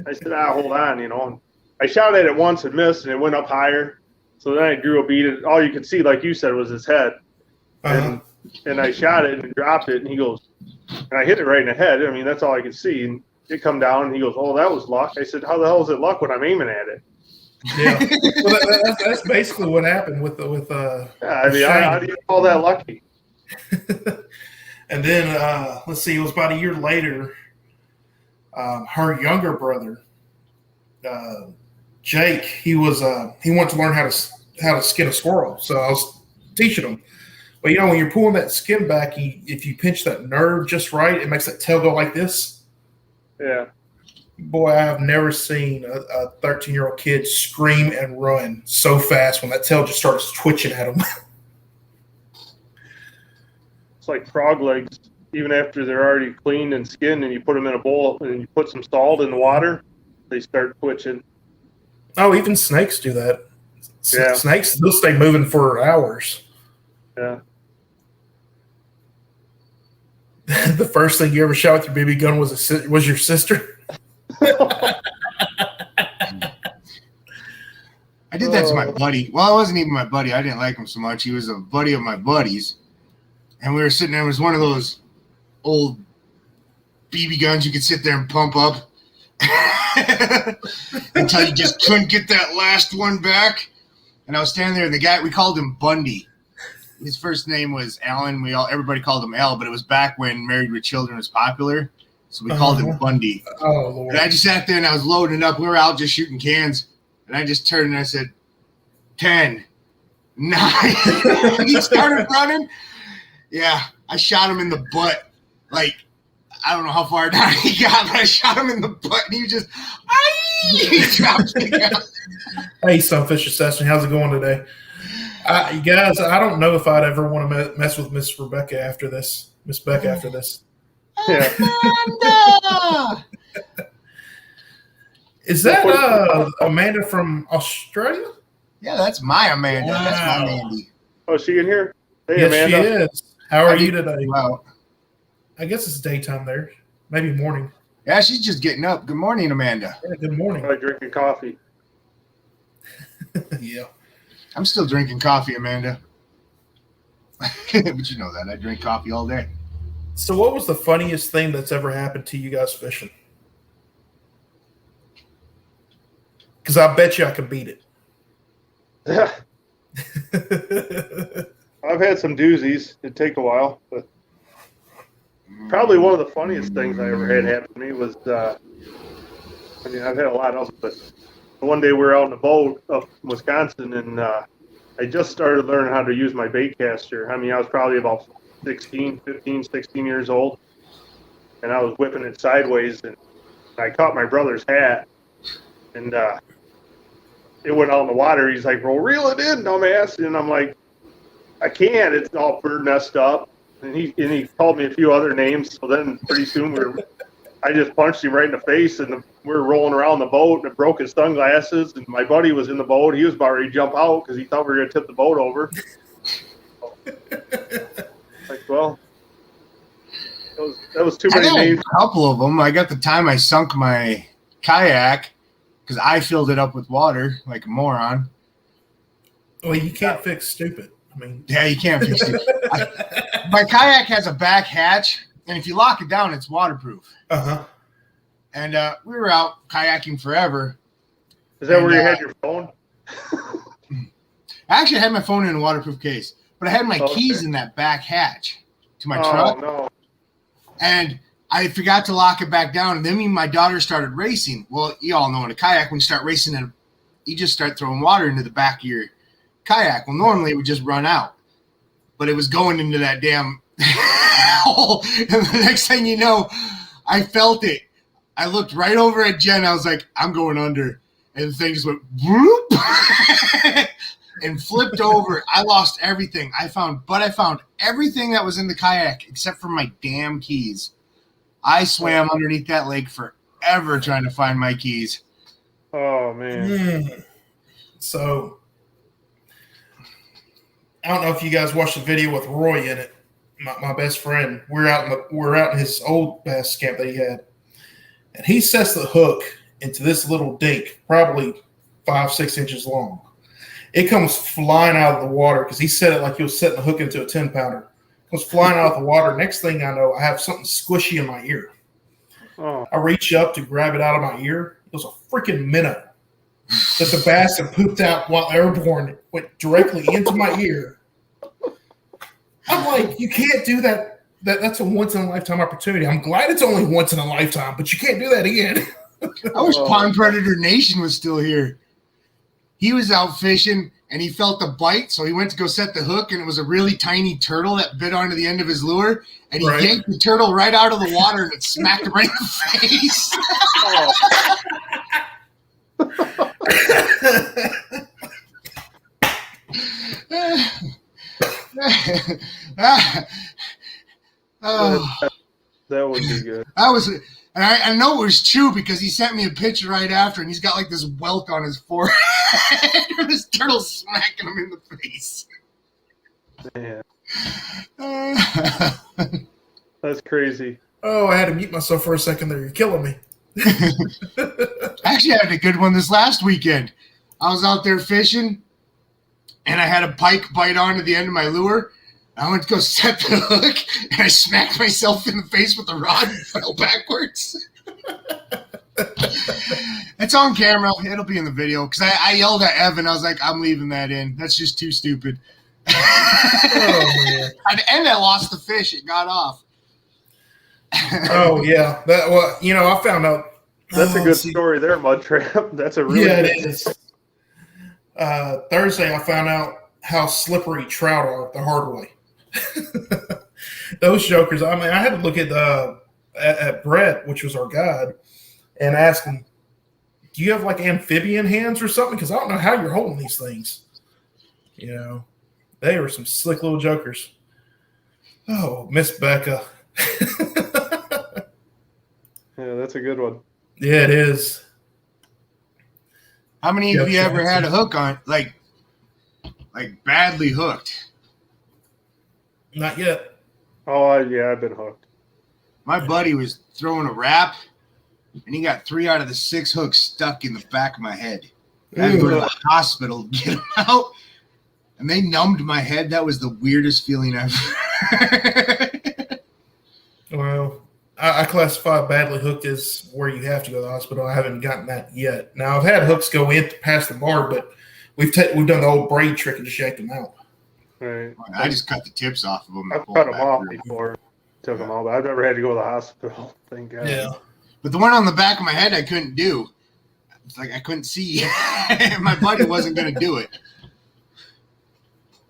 I said, hold on, and I shot at it once and missed, and it went up higher. So then I drew a bead. And all you could see, like you said, was his head. And I shot it and dropped it, and he goes, and I hit it right in the head. I mean, that's all I could see. And it come down, and he goes, "Oh, that was luck." I said, "How the hell is it luck when I'm aiming at it?" Yeah, well, that's basically what happened with I mean, how do you call that lucky? And then let's see, it was about a year later. Her younger brother, Jake, he wanted to learn how to skin a squirrel. So I was teaching him. But when you're pulling that skin back, if you pinch that nerve just right, it makes that tail go like this. Yeah. Boy, I have never seen a 13-year-old kid scream and run so fast when that tail just starts twitching at him. It's like frog legs. Even after they're already cleaned and skinned, and you put them in a bowl and you put some salt in the water, they start twitching. Oh, even snakes do that. Yeah. Snakes, they'll stay moving for hours. Yeah. The first thing you ever shot with your BB gun was your sister? I did that to my buddy. Well, it wasn't even my buddy. I didn't like him so much. He was a buddy of my buddy's. And we were sitting there. It was one of those old BB guns you could sit there and pump up until you just couldn't get that last one back. And I was standing there, and the guy, we called him Bundy. His first name was Alan. Everybody called him Al, but it was back when Married with Children was popular. So we called him Bundy. Oh, Lord. And I just sat there and I was loading up. We were out just shooting cans. And I just turned and I said, 10, 9. He started running. Yeah, I shot him in the butt. Like, I don't know how far down he got, but I shot him in the butt and he just, he dropped the gun. Hey, Sunfish Assassin, how's it going today? You guys, I don't know if I'd ever want to mess with Miss Rebecca after this. Miss Becca after this. Yeah. Is that Amanda from Australia? Yeah, that's my Amanda. Wow. That's my Mandy. Oh, is she in here? Hey, Yes, Amanda. she is. How are you today? Well, I guess it's daytime there. Maybe morning. yeah, she's just getting up. Good morning, Amanda. Yeah, good morning. I'm drinking coffee. Yeah. I'm still drinking coffee, Amanda. But you know that. I drink coffee all day. So what was the funniest thing that's ever happened to you guys fishing? Because I bet you I could beat it. I've had some doozies. It'd take a while, but probably one of the funniest things I ever had happen to me was, I've had a lot of them, but one day we were out on the boat up in Wisconsin, and I just started learning how to use my bait caster. I was probably about 15, 16 years old, and I was whipping it sideways, and I caught my brother's hat, and it went out in the water. He's like, "Well, reel it in, dumbass," and I'm like, "I can't. It's all bird nest up." And he called me a few other names. So then pretty soon I just punched him right in the face, and we were rolling around the boat, and it broke his sunglasses. And my buddy was in the boat. He was about ready to jump out because he thought we were going to tip the boat over. Like, well, that was too many I got names. a couple of them. I got the time I sunk my kayak because I filled it up with water like a moron. Well, you can't fix stupid. Yeah, you can't fix it. My kayak has a back hatch, and if you lock it down, it's waterproof. Uh-huh. And we were out kayaking forever. Is that And, where you had your phone? Actually, I had my phone in a waterproof case, but I had my Okay. keys in that back hatch to my Oh, truck, no. and I forgot to lock it back down. And then me and my daughter started racing. Well, you all know in a kayak, when you start racing, and you just start throwing water into the back of your kayak. Well, normally it would just run out, but it was going into that damn hole. And the next thing you know, I felt it. I looked right over at Jen. I was like, I'm going under. And the thing just went whoop and flipped over. I lost everything. I found everything that was in the kayak except for my damn keys. I swam underneath that lake forever trying to find my keys. Oh, man. So I don't know if you guys watched the video with Roy in it. My best friend. We're out in his old bass camp that he had, and he sets the hook into this little dink, probably 5-6 inches long. It comes flying out of the water because he set it like he was setting the hook into a 10-pounder. Comes flying out of the water. Next thing I know, I have something squishy in my ear. Oh, I reach up to grab it out of my ear. It was a freaking minnow that the bass had pooped out while airborne. Went directly into my ear. I'm like, you can't do that. That's a once-in-a-lifetime opportunity. I'm glad it's only once in a lifetime, but you can't do that again. I wish Pond Predator Nation was still here. He was out fishing and he felt the bite, so he went to go set the hook, and it was a really tiny turtle that bit onto the end of his lure, and he Right. yanked the turtle right out of the water, and it smacked him right in the face. Oh, that would be good. that was, and I know it was true because he sent me a picture right after, and he's got like this welt on his forehead. This turtle smacking him in the face. Man, that's crazy. Oh, I had to mute myself for a second there. You're killing me. Actually, I had a good one this last weekend. I was out there fishing, and I had a pike bite onto the end of my lure. I went to go set the hook, and I smacked myself in the face with the rod and fell backwards. It's on camera. It'll be in the video because I yelled at Evan. I was like, I'm leaving that in. That's just too stupid. Oh, man. And I lost the fish. It got off. Oh, yeah. I found out. That's a good let's see. story there, Mud Trap. That's a really Yeah, good it is. Thursday, I found out how slippery trout are the hard way. Those jokers. I mean, I had to look at Brett, which was our guide, and ask him, "Do you have like amphibian hands or something? Because I don't know how you're holding these things." You know, they were some slick little jokers. Oh, Miss Becca. Yeah, that's a good one. Yeah, it is. How many of you ever had a hook on, like badly hooked? Not yet. Oh, yeah, I've been hooked. My buddy was throwing a wrap, and he got 3 out of the 6 hooks stuck in the back of my head. I had to go to the hospital to get them out, and they numbed my head. That was the weirdest feeling ever. Well, I classify badly hooked as where you have to go to the hospital. I haven't gotten that yet. Now, I've had hooks go in past the bar, but we've done the old braid trick and just yanked them out. Right. I just cut the tips off of them. and I've pulled cut them them back off through. before. Took them all, but I've never had to go to the hospital. Thank God. Yeah. But the one on the back of my head, I couldn't do. It's like I couldn't see. My buddy wasn't going to do it.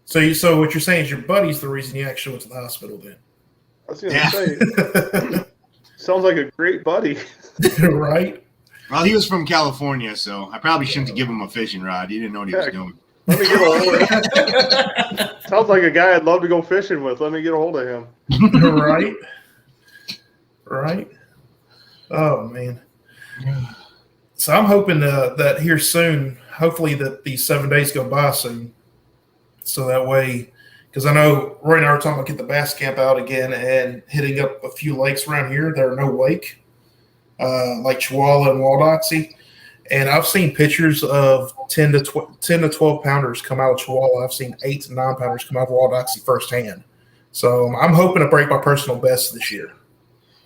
So what you're saying is your buddy's the reason you actually went to the hospital then. I was going to say, sounds like a great buddy. Right? Well, he was from California, so I probably shouldn't have given him a fishing rod. He didn't know what he was doing. Let me get a hold of him. Sounds like a guy I'd love to go fishing with. Let me get a hold of him. Right? Right? Oh, man. So I'm hoping that here soon, hopefully that these 7 days go by soon. So that way, because I know Roy and I were talking about get the bass camp out again and hitting up a few lakes around here. There are no lake, like Chihuahua and Waldoxie. And I've seen pictures of 10 to 12 pounders come out of Chihuahua. I've seen 8 to 9 pounders come out of Waldoxie firsthand. So I'm hoping to break my personal best this year.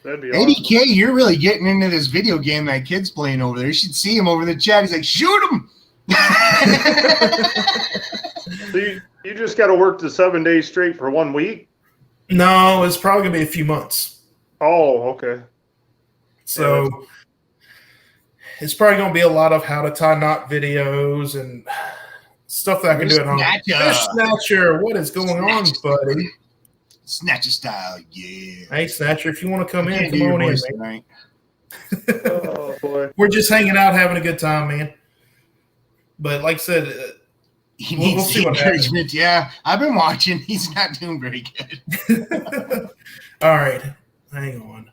That'd be awesome. ADK, you're really getting into this video game that kid's playing over there. You should see him over the chat. He's like, shoot him. So you just got to work the 7 days straight for 1 week? No, it's probably gonna be a few months. Oh, okay. So it's probably gonna be a lot of how to tie knot videos and stuff that I can do at home. Snatcher. Fish Snatcher, what is going on, buddy? Snatcher style, yeah. Hey, Snatcher, if you want to come Can't in, do come your on in, voice man. tonight. Oh, boy. We're just hanging out, having a good time, man. But like I said, He We'll needs see the what happens. encouragement. Yeah, I've been watching. He's not doing very good. all right, hang on.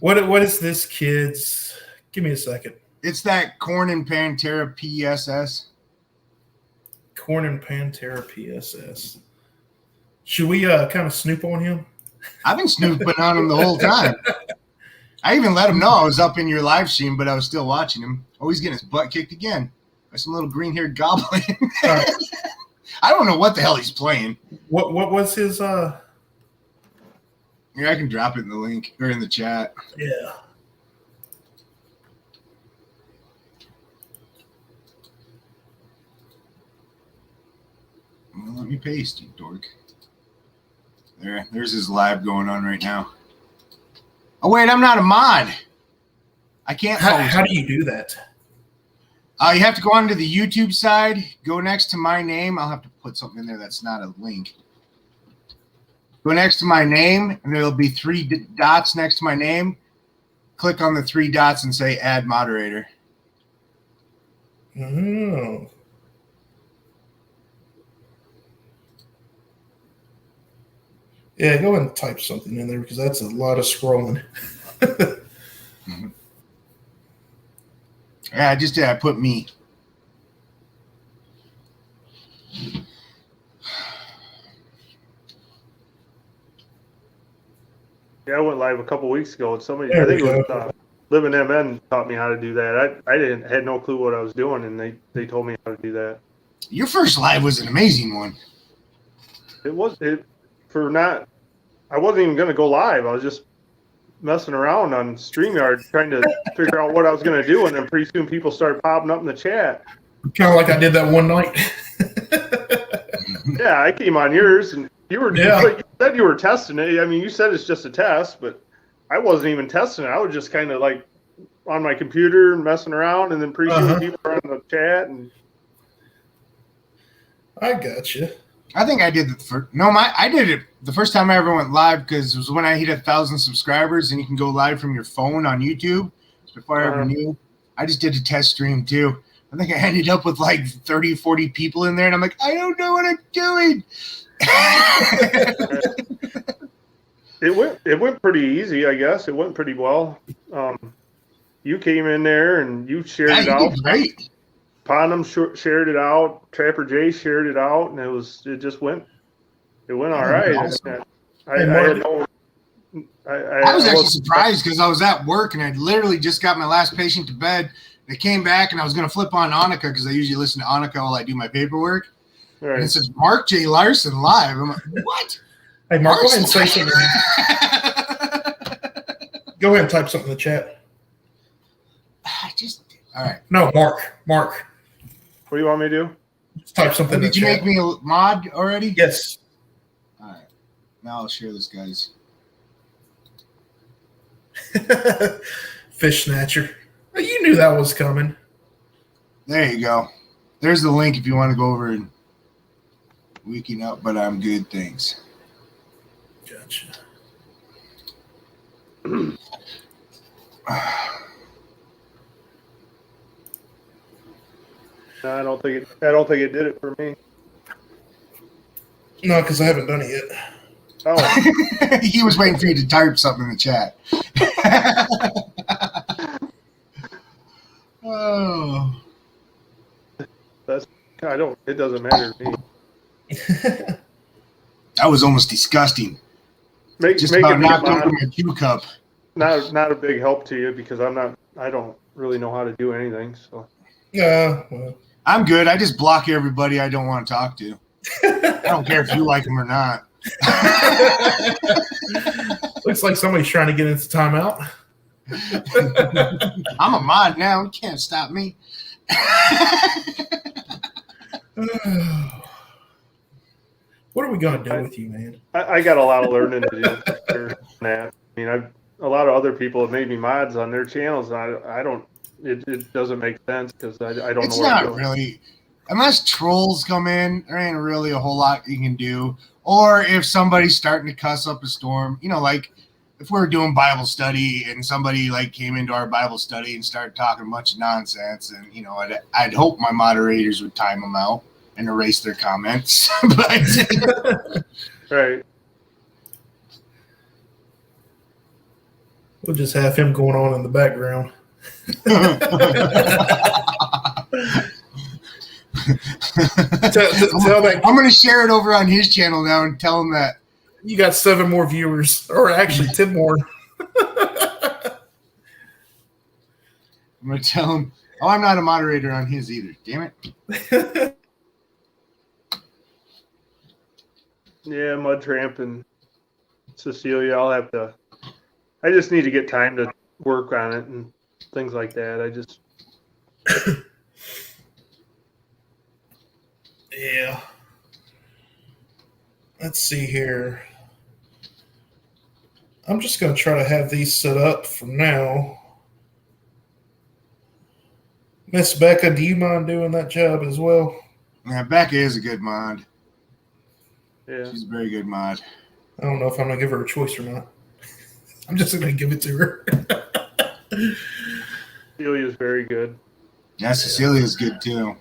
What is this, kids? Give me a second. It's that Corn and Pantera PSS. Corn and Pantera PSS. Should we kind of snoop on him? I've been snooping on him the whole time. I even let him know I was up in your live stream, but I was still watching him. Oh, he's getting his butt kicked again by some little green-haired goblin. All right. I don't know what the hell he's playing. What was his Here, I can drop it in the link or in the chat. yeah. Well, let me paste, you dork. There's his live going on right now. Oh wait, I'm not a mod. I can't How post. do you do that? You have to go onto the YouTube side, go next to my name. I'll have to put something in there that's not a link. Go next to my name, and there'll be 3 dots next to my name. Click on the 3 dots and say Add Moderator. Oh. Yeah, go ahead and type something in there because that's a lot of scrolling. Yeah, I just did. I put me. Yeah, I went live a couple weeks ago, and somebody, There I think we it was Living MN, taught me how to do that. I had no clue what I was doing, and they told me how to do that. Your first live was an amazing one. I wasn't even going to go live. I was just messing around on StreamYard trying to figure out what I was going to do, and then pretty soon people started popping up in the chat. Kind of like I did that one night. Yeah, I came on yours, and you said you were testing it. I mean, you said it's just a test, but I wasn't even testing it. I was just kind of like on my computer messing around, and then pretty soon people were on the chat. And I got you. I think I did I did it the first time I ever went live because it was when I hit 1,000 subscribers and you can go live from your phone on YouTube. It's before I ever knew. I just did a test stream too. I think I ended up with like 30, 40 people in there, and I'm like, I don't know what I'm doing. it went pretty easy, I guess. It went pretty well. You came in there and you shared it out. Great. Ponham shared it out. Trapper J shared it out, and it went all right. Awesome. I was actually surprised because I was at work and I literally just got my last patient to bed. I came back and I was going to flip on Annika because I usually listen to Annika while I do my paperwork. Right. And it says Mark J. Larson live. I'm like, what? Hey, Mark, go ahead and say something. Go ahead and type something in the chat. All right. No, Mark. What do you want me to do? Just type something in the Did you chat. make me a mod already? Yes. All right. Now I'll share this, guys. Fish Snatcher. You knew that was coming. There you go. There's the link if you want to go over and waking up, but I'm good. Thanks. Gotcha. No, I don't think it did it for me. No, because I haven't done it yet. Oh, He was waiting for you to type something in the chat. Oh. it doesn't matter to me. That was almost disgusting. Just Make about it knocked over my chew cup. not a big help to you because I don't really know how to do anything. So Well, I'm good. I just block everybody I don't want to talk to. I don't care if you like them or not. Looks like somebody's trying to get into timeout. I'm a mod now. You can't stop me. What are we gonna do with you, man? I got a lot of learning to do. For sure, Nat. I mean, a lot of other people have made me mods on their channels. And I don't. It doesn't make sense because I don't It's know where to not go. really, unless trolls come in, there ain't really a whole lot you can do. Or if somebody's starting to cuss up a storm, you know, like if we were doing Bible study and somebody like came into our Bible study and started talking a bunch of nonsense, and you know, I'd hope my moderators would time them out and erase their comments. But Right. We'll just have him going on in the background. Tell that I'm going to share it over on his channel now and tell him that. you got 7 more viewers, or actually 10 more. I'm going to tell him, oh, I'm not a moderator on his either. Damn it. Yeah, Mud Tramp and Cecilia. I just need to get time to work on it and things like that. Yeah. Let's see here. I'm just going to try to have these set up for now. Miss Becca, do you mind doing that job as well? Yeah, Becca is a good mod. Yeah. She's a very good mod. I don't know if I'm going to give her a choice or not. I'm just going to give it to her. Cecilia's very good. Yeah, Cecilia's good too.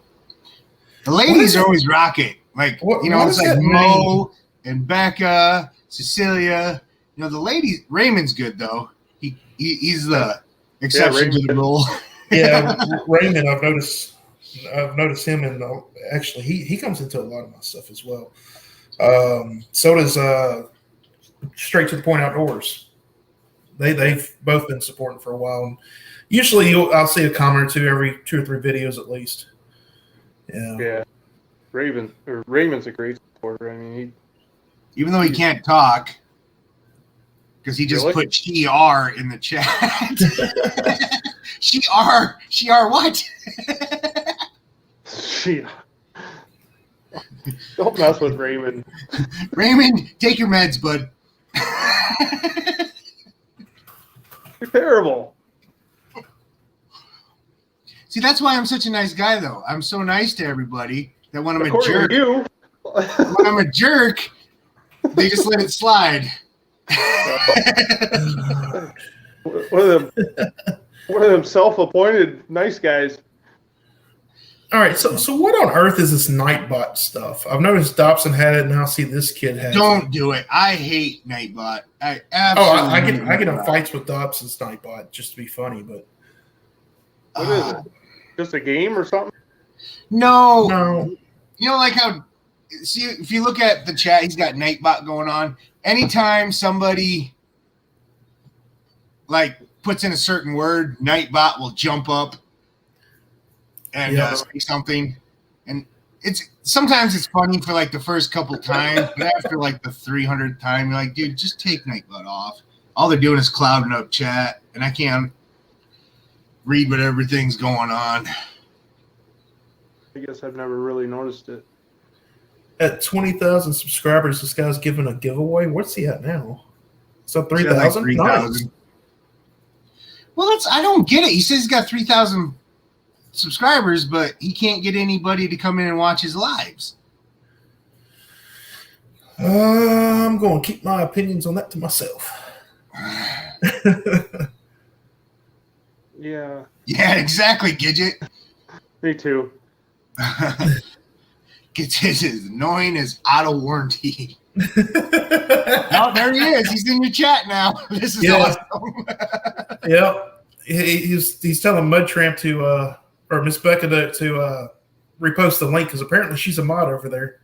The ladies always rock it. Like, What- you know, what it's does like that Mo and Becca, Cecilia. You know, the ladies, Raymond's good though. He's the exception to the Raymond. rule. Yeah, Raymond, I've noticed him, and actually he comes into a lot of my stuff as well. So does Straight to the Point Outdoors. They've both been supporting for a while. And usually I'll see a comment or two every 2 or 3 videos at least. Yeah. Yeah. Raymond's a great supporter. I mean, Even though he can't talk, because he just Really? put "she-are" in the chat. She-are what? she. Don't mess with Raymond. Raymond, take your meds, bud. You're terrible. See, that's why I'm such a nice guy, though. I'm so nice to everybody that when I'm a According jerk, to you. when I'm a jerk, they just let it slide. One of them self-appointed nice guys. All right, so what on earth is this Nightbot stuff? I've noticed Dobson had it, and now I see this kid has it. Don't do it. I hate Nightbot. I Oh, absolutely. I get hate in Nightbot. fights with Dobson's Nightbot just to be funny, but What is it? Just a game or something? No, no. you know, like how. See, if you look at the chat, he's got Nightbot going on. Anytime somebody like puts in a certain word, Nightbot will jump up and Yeah. say something. And sometimes it's funny for like the first couple times, but after like the 300th time, you're like, dude, just take Nightbot off. All they're doing is clouding up chat, and I can't read what everything's going on. I guess I've never really noticed it. At 20,000 subscribers, this guy's giving a giveaway. What's he at now? So He's got, like, 3,000? 3,000. Well, I don't get it. He says he's got 3,000 subscribers, but he can't get anybody to come in and watch his lives. I'm going to keep my opinions on that to myself. Yeah, Yeah, exactly, Gidget. me too. Gidget is annoying as out of warranty. Oh, there he is. He's in your chat now. This is Yeah. awesome. Yep. He's telling Mud Tramp to or Miss Becca to repost the link because apparently she's a mod over there.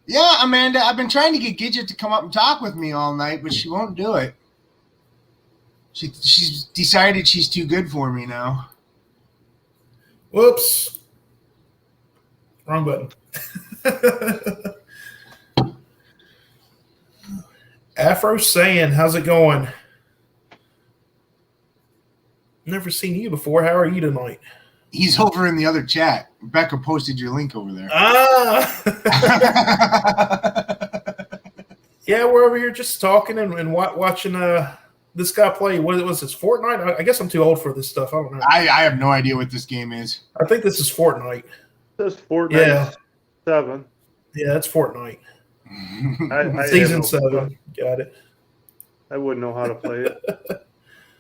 Yeah, Amanda, I've been trying to get Gidget to come up and talk with me all night, but she won't do it. She's decided she's too good for me now. Whoops. Wrong button. Afro saying, how's it going? Never seen you before. How are you tonight? He's over in the other chat. Rebecca posted your link over there. Ah, yeah, we're over here just talking and watching this guy play. What was this, Fortnite? I guess I'm too old for this stuff. I don't know. I have no idea what this game is. I think this is Fortnite. It says Fortnite Yeah. 7. Yeah, it's Fortnite. I Season have no- 7. Got it. I wouldn't know how to play it.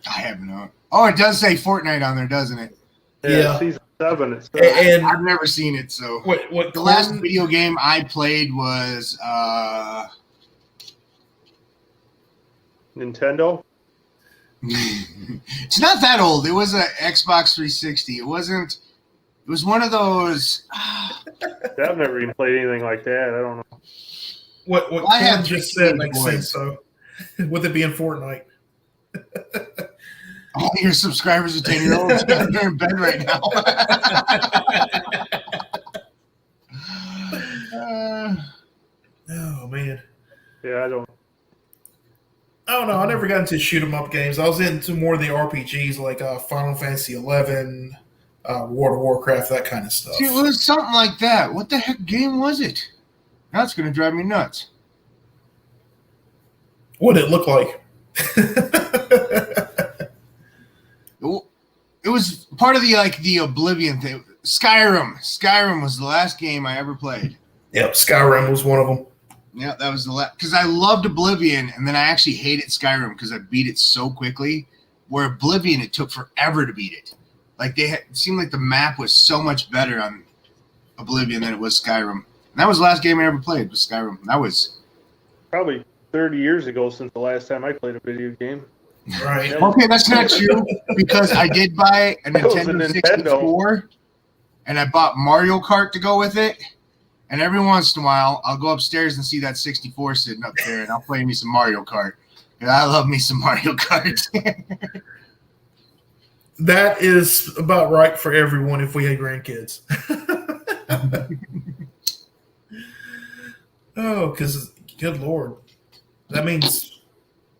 I have no. Oh, it does say Fortnite on there, doesn't it? Yeah. Season 7. It says. And I've never seen it, so what the last Corn- video game I played was Nintendo. it's not that old. It was a Xbox 360. It wasn't. It was one of those. I've never even played anything like that. I don't know. what I Corn have just said 16 makes boys. sense. So, with it being Fortnite, All your subscribers are 10-year-olds. They're in bed right now. oh man, Yeah, I don't. I don't know. I never got into shoot 'em up games. I was into more of the RPGs like Final Fantasy 11, World of Warcraft, that kind of stuff. See, it was something like that. What the heck game was it? That's going to drive me nuts. What did it look like? It was part of the Oblivion thing. Skyrim was the last game I ever played. Yep, Skyrim was one of them. Yeah, that was the last. Because I loved Oblivion, and then I actually hated Skyrim because I beat it so quickly. Where Oblivion, it took forever to beat it. Like it seemed like the map was so much better on Oblivion than it was Skyrim. And that was the last game I ever played was Skyrim. That was Probably 30 years ago since the last time I played a video game. Right. okay. That's not true because I did buy a That was a Nintendo Nintendo. 64, and I bought Mario Kart to go with it. And every once in a while, I'll go upstairs and see that 64 sitting up there, and I'll play me some Mario Kart. And I love me some Mario Kart. That is about right for everyone if we had grandkids. Oh, because good Lord. That means,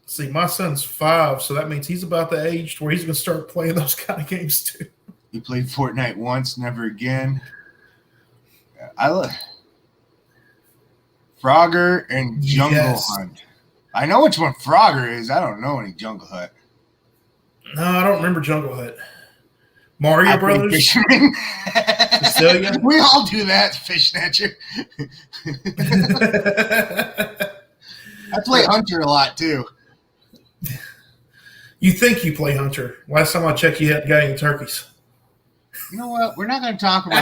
see, my son's 5, so that means he's about the age where he's going to start playing those kind of games too. You played Fortnite once, never again. I love Frogger and Jungle Yes. Hunt. I know which one Frogger is. I don't know any Jungle Hunt. No, I don't remember Jungle Hunt. Mario I played Brothers? Fisherman. Cecilia? We all do that, Fish Snatcher. I play Hunter a lot too. You think you play Hunter. Last time I checked, you hadn't got any turkeys. You know what? We're not going to talk about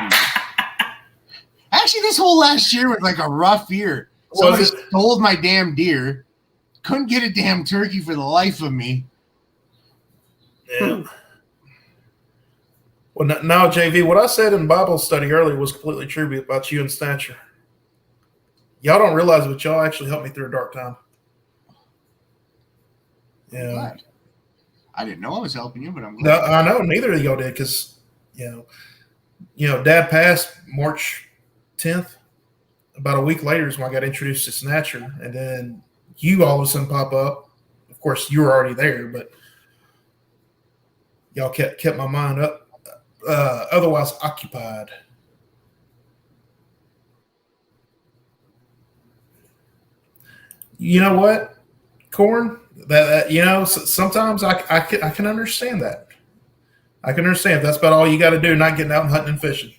this. Actually, this whole last year was like a rough year. Somebody Was it? stole my damn deer. Couldn't get a damn turkey for the life of me. Yeah. Well, now, JV, what I said in Bible study earlier was completely true about you and Snatcher. Y'all don't realize, but y'all actually helped me through a dark time. Yeah. Glad. I didn't know I was helping you, but I'm No, glad. I know neither of y'all did because, you know, Dad passed March 10th. About a week later is when I got introduced to Snatcher, and then you all of a sudden pop up. Of course, you were already there, but y'all kept my mind up, otherwise occupied. You know what, Corn? That you know, sometimes I can understand that. I can understand if that's about all you got to do, not getting out and hunting and fishing.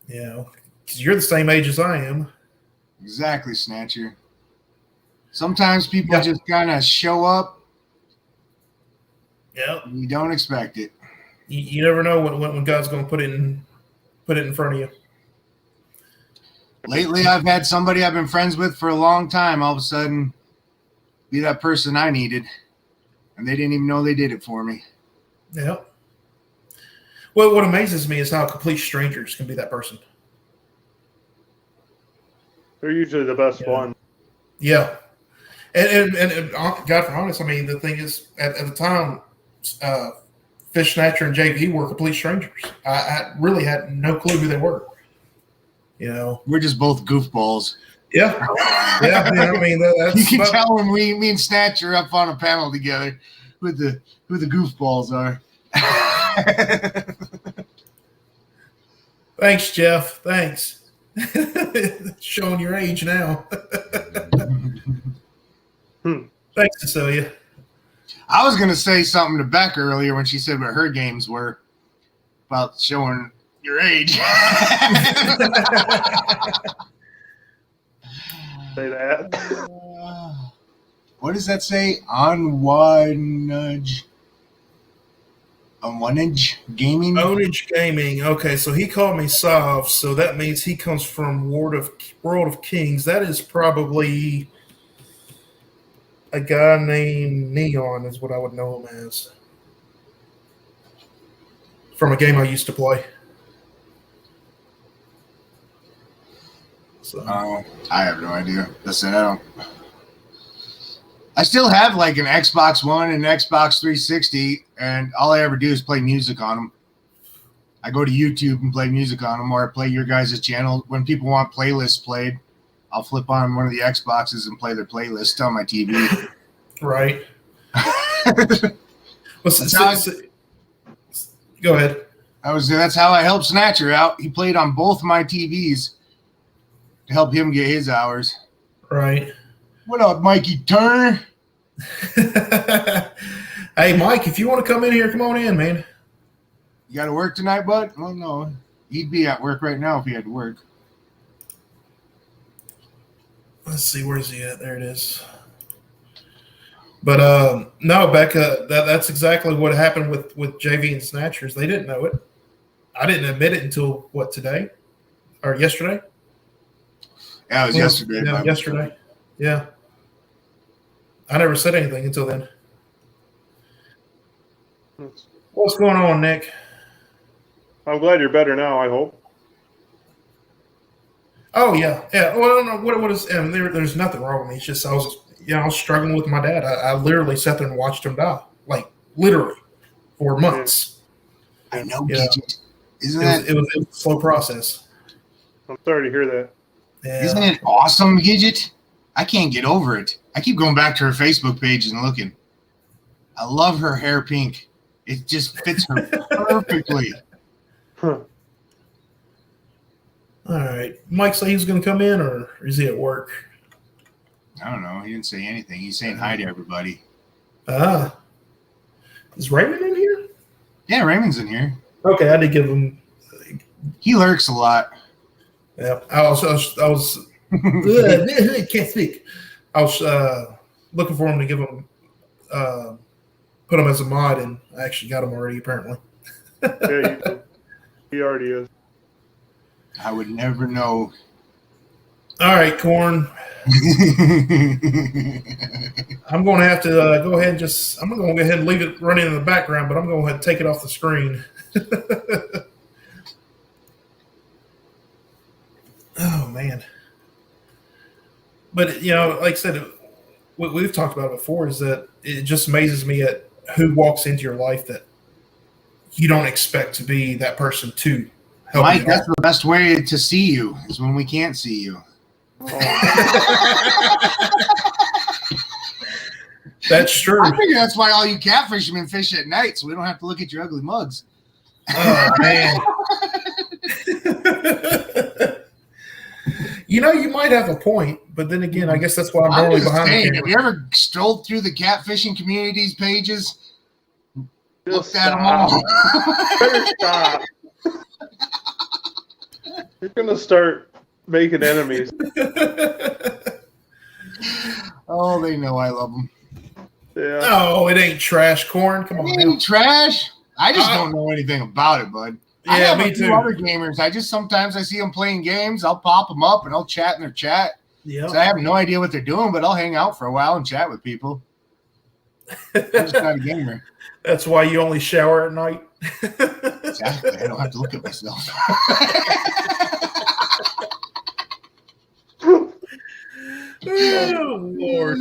You know, because you're the same age as I am. Exactly, Snatcher. Sometimes people Yeah. just kind of show up. Yeah. And you don't expect it. You never know when God's going to put it in front of you. Lately, I've had somebody I've been friends with for a long time all of a sudden be that person I needed, and they didn't even know they did it for me. Yeah. Well, what amazes me is how complete strangers can be that person. They're usually the best Yeah. one. Yeah. And God for honest, I mean, the thing is, at the time, Fish Snatcher and JV were complete strangers. I really had no clue who they were. You know, We're just both goofballs. Yeah, yeah. I mean, that's You can about- tell when me and Snatch are up on a panel together who the goofballs are. Thanks, Jeff. Thanks. Showing your age now. Thanks, Cecilia. I was gonna say something to Beck earlier when she said what her games were about showing your age. Say that. What does that say? Onwinage Gaming? Onage Gaming. Okay, so he called me Sov, so that means he comes from World of Kings. That is probably a guy named Neon, is what I would know him as. From a game I used to play. So I have no idea. Listen, I still have like an Xbox One and an Xbox 360, and all I ever do is play music on them. I go to YouTube and play music on them, or I play your guys' channel. When people want playlists played, I'll flip on one of the Xboxes and play their playlist on my TV. right. Go ahead. That's how I helped Snatcher out. He played on both my TVs to help him get his hours. Right. What up, Mikey Turner? Hey, Mike, if you want to come in here, come on in, man. You got to work tonight, bud? Well, no. He'd be at work right now if he had to work. Let's see, where's he at? There it is. But no, Becca, that's exactly what happened with JV and Snatchers. They didn't know it. I didn't admit it until today or yesterday. Yeah, it was yesterday. Yeah, yesterday. Yeah. I never said anything until then. What's going on, Nick? I'm glad you're better now, I hope. Oh yeah, yeah. Well, I don't know what is. And there's nothing wrong with me. It's just I was struggling with my dad. I literally sat there and watched him die, like literally, for months. I know, Yeah. Gidget. Isn't It was a slow process. I'm sorry to hear that. Yeah. Isn't it awesome, Gidget? I can't get over it. I keep going back to her Facebook page and looking. I love her hair pink. It just fits her perfectly. Huh. All right. Mike said he was going to come in, or is he at work? I don't know. He didn't say anything. He's saying hi to everybody. Is Raymond in here? Yeah, Raymond's in here. Okay, I did give him. He lurks a lot. Yeah, I was can't speak. I was looking for him to give him, put him as a mod, and I actually got him already. Apparently. Yeah, he already is. I would never know. All right, Corn. I'm going to have to go ahead and I'm going to go ahead and leave it running in the background, but I'm going to go ahead and take it off the screen. Oh, man. But, like I said, what we've talked about before is that it just amazes me at who walks into your life that you don't expect to be that person to help Mike, you that's out. the best way to see you is when we can't see you. That's true. I figure that's why all you catfishermen fish at night, so we don't have to look at your ugly mugs. Oh, man. You might have a point, but then again, I guess that's why I'm I'm normally just behind saying, the have camera. you ever strolled through the catfishing community's pages? Just Looked at them all. Better stop. You're gonna start making enemies. Oh, they know I love them. Yeah. Oh, it ain't trash corn. Come on, It now. ain't trash. I just don't know anything about it, bud. I Yeah, have me a few too. other gamers. Sometimes I see them playing games. I'll pop them up and I'll chat in their chat. Yeah. So I have no idea what they're doing, but I'll hang out for a while and chat with people. I'm just not a gamer. That's why you only shower at night. Exactly. I don't have to look at myself. Oh, Lord.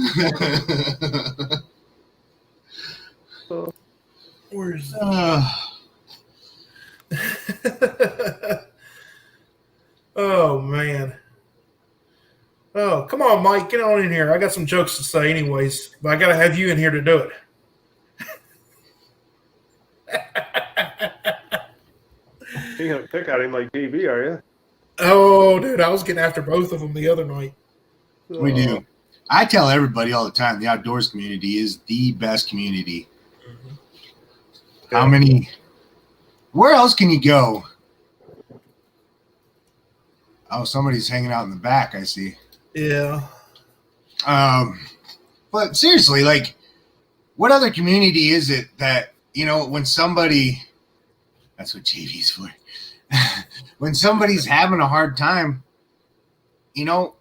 Where's Oh, man. come on, Mike, get on in here. I got some jokes to say, anyways, but I got to have you in here to do it. You're gonna pick at him like DB, are you? Oh, dude, I was getting after both of them the other night. We do. I tell everybody all the time, the outdoors community is the best community. How many? Where else can you go? Oh, somebody's hanging out in the back. I see. Yeah. But seriously, like, what other community is it that, you know, when somebody, that's what JV's for, when somebody's having a hard time, you know,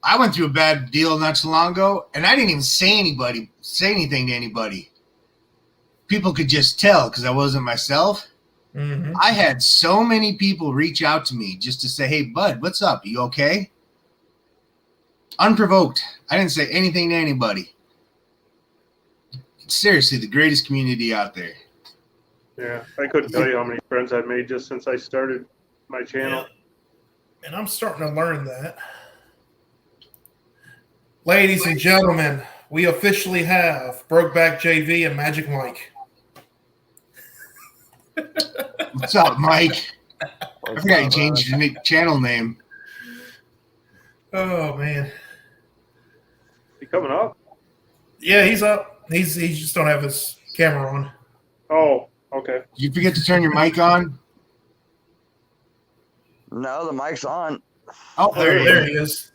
I went through a bad deal not too long ago, and I didn't even say anything to anybody. People could just tell because I wasn't myself. Mm-hmm. I had so many people reach out to me just to say, hey, bud, what's up? You okay? Unprovoked. I didn't say anything to anybody. Seriously, the greatest community out there. Yeah, I couldn't tell you how many friends I've made just since I started my channel. Yeah. And I'm starting to learn that. Ladies and gentlemen, we officially have Brokeback JV and Magic Mike. What's up, Mike? I forgot you changed your channel name. Oh, man. You coming up? Yeah, he's up. He's just don't have his camera on. Oh, okay. Did you forget to turn your mic on? No, the mic's on. Oh, There he is.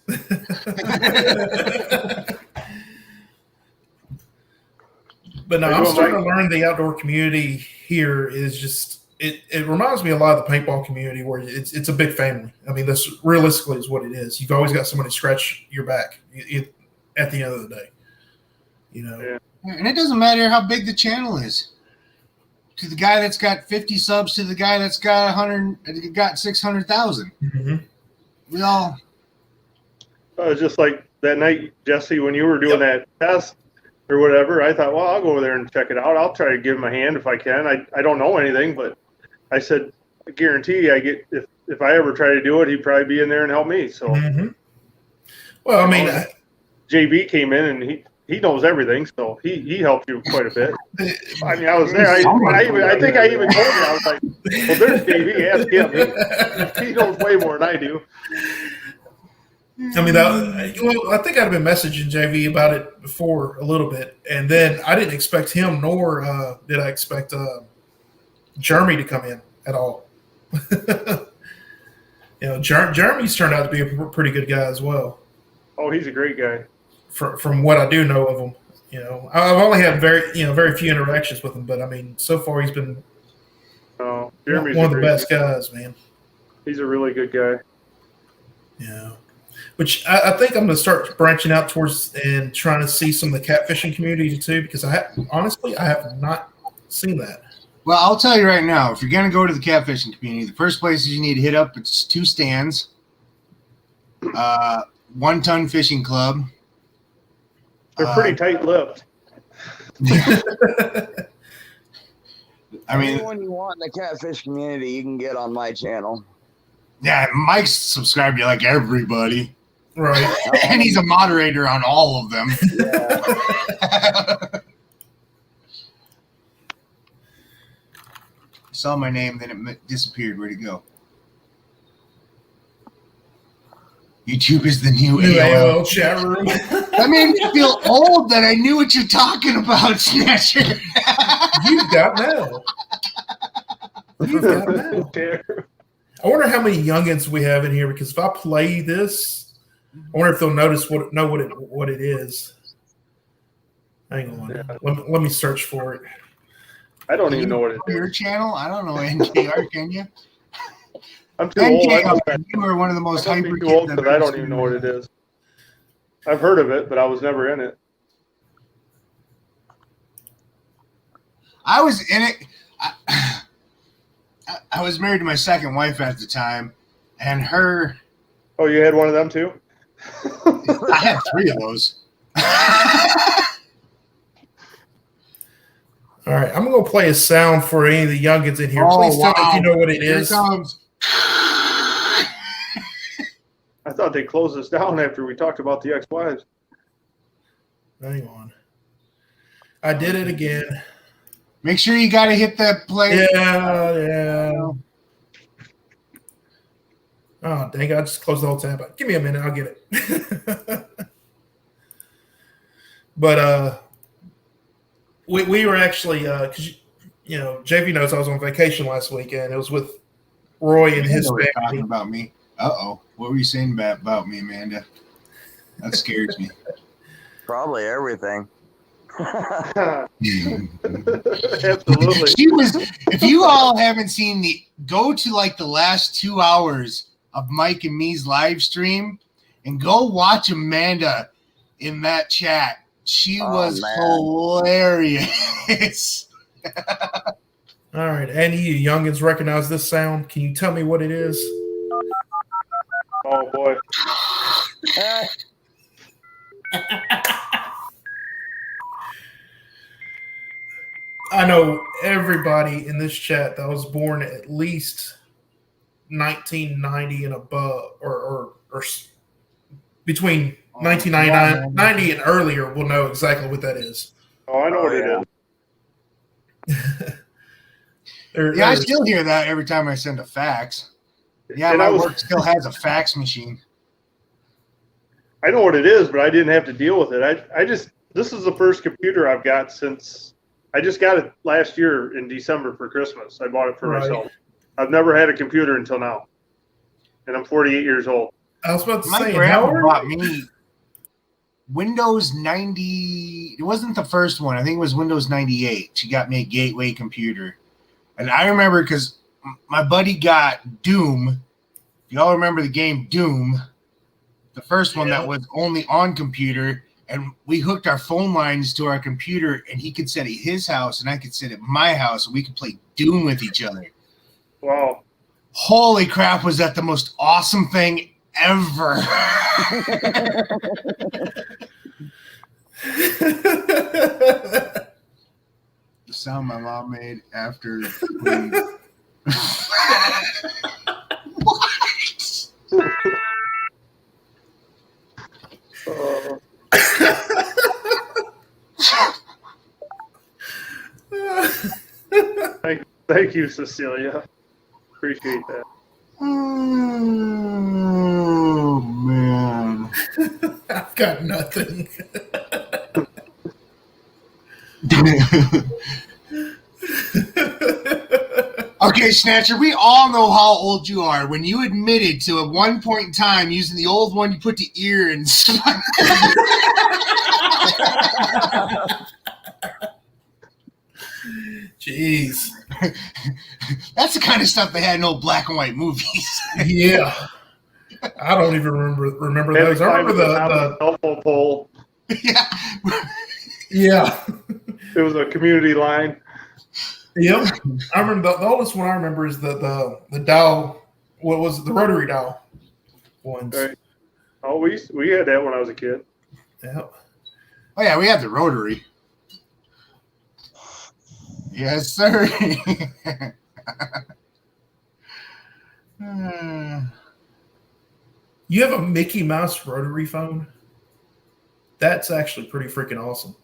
But no, I'm starting to learn the outdoor community here is just it reminds me a lot of the paintball community where it's a big family. I mean, that's realistically is what it is. You've always got somebody to scratch your back at the end of the day. You know. Yeah. And it doesn't matter how big the channel is. To the guy that's got 50 subs, to the guy that's got 600,000. Mm-hmm. We all. Just like that night, Jesse, when you were doing that test or whatever, I thought, well, I'll go over there and check it out. I'll try to give him a hand if I can. I don't know anything, but I said, I guarantee I get if I ever try to do it, he'd probably be in there and help me. So, Well, I mean, JB came in and he knows everything, so he helped you quite a bit. I mean, I was there. I think I even told you. I was like, well, there's JB. Ask him. He knows way more than I do. I mean, I think I'd been messaging JV about it before a little bit, and then I didn't expect him, nor did I expect Jeremy to come in at all. Jeremy's turned out to be a pretty good guy as well. Oh, he's a great guy. From what I do know of him, I've only had very few interactions with him, but I mean, so far he's been Jeremy's one of the best guys, man. He's a really good guy. Yeah. Which I think I'm going to start branching out towards and trying to see some of the catfishing community too, because honestly I have not seen that. Well, I'll tell you right now, if you're going to go to the catfishing community, the first places you need to hit up, it's 2 stands, 1 Ton Fishing Club. They're pretty tight-lipped. I mean, anyone you want in the catfish community, you can get on my channel. Yeah, Mike's subscribed to like everybody. Right. And he's a moderator on all of them. Yeah. Saw my name, then it disappeared. Where'd it go? YouTube is the new AOL chat room. That made me feel old that I knew what you're talking about, Snatcher. You've got mail. You've got mail. I wonder how many youngins we have in here, because if I play this, I wonder if they'll know what it is. Hang on. Yeah. Let me search for it. I don't even know what it is. Your channel? I don't know NKR, can you? I'm too old. NKR, you are one of the most I'm hyper too old kids because I don't even know what it is. I've heard of it, but I was never in it. I was in it. I was married to my second wife at the time, and her. Oh, you had one of them too? I had 3 of those. All right, I'm going to play a sound for any of the youngins in here. Please tell me if you know what it is. Here it comes. I thought thought they closed us down after we talked about the ex-wives. Hang on. I did it again. Make sure you got to hit that play. Yeah. Oh, dang, I just closed the whole tab. Give me a minute. I'll get it. But we were actually, because, JV knows I was on vacation last weekend. It was with Roy and his family. family. Talking about me. Uh-oh. What were you saying about me, Amanda? That scares me. Probably everything. Absolutely. If you all haven't seen go to like the last 2 hours of Mike and me's live stream and go watch Amanda in that chat. She was hilarious. All right. Any of you youngins recognize this sound? Can you tell me what it is? Oh boy. I know everybody in this chat that was born at least 1990 and above, or between 1999 90 and earlier will know exactly what that is. Oh, I know what it is. I still hear that every time I send a fax. Yeah, And my I was- work still has a fax machine. I know what it is, but I didn't have to deal with it. This is the first computer I've got since I just got it last year in December for Christmas. I bought it for Right. myself. I've never had a computer until now, and I'm 48 years old. I was about to My say, grandma Howard? bought me Windows 90. It wasn't the first one. I think it was Windows 98. She got me a Gateway computer. And I remember because my buddy got Doom. Y'all remember the game Doom? The first one that was only on computer. And we hooked our phone lines to our computer, and he could sit at his house, and I could sit at my house, and we could play Doom with each other. Wow. Holy crap, was that the most awesome thing ever. The sound my mom made after we... Thank you, Cecilia. Appreciate that. Oh, man. I've got nothing. Okay, Snatcher, we all know how old you are. When you admitted to at one point in time using the old one you put to ear and Jeez. That's the kind of stuff they had in old black and white movies. Yeah. I don't even remember Had to those. I climb remember to the top of the the telephone pole. yeah. It was a community line. Yep. I remember the oldest one I remember is the dial. What was it? The rotary dial ones. Right. Oh, we had that when I was a kid. Yep. Oh, yeah, we had the rotary. Yes, sir. You have a Mickey Mouse rotary phone? That's actually pretty freaking awesome.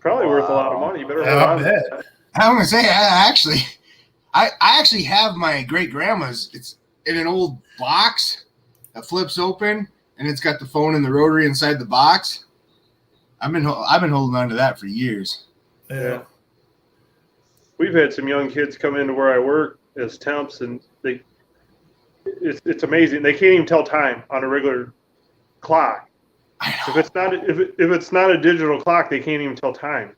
Probably worth a lot of money. You better hold I on to bet. that. I'm gonna say I actually have my great grandma's. It's in an old box that flips open, and it's got the phone and the rotary inside the box. I've been holding on to that for years. Yeah. We've had some young kids come into where I work as temps, and it's amazing. They can't even tell time on a regular clock. If it's not a digital clock, they can't even tell time.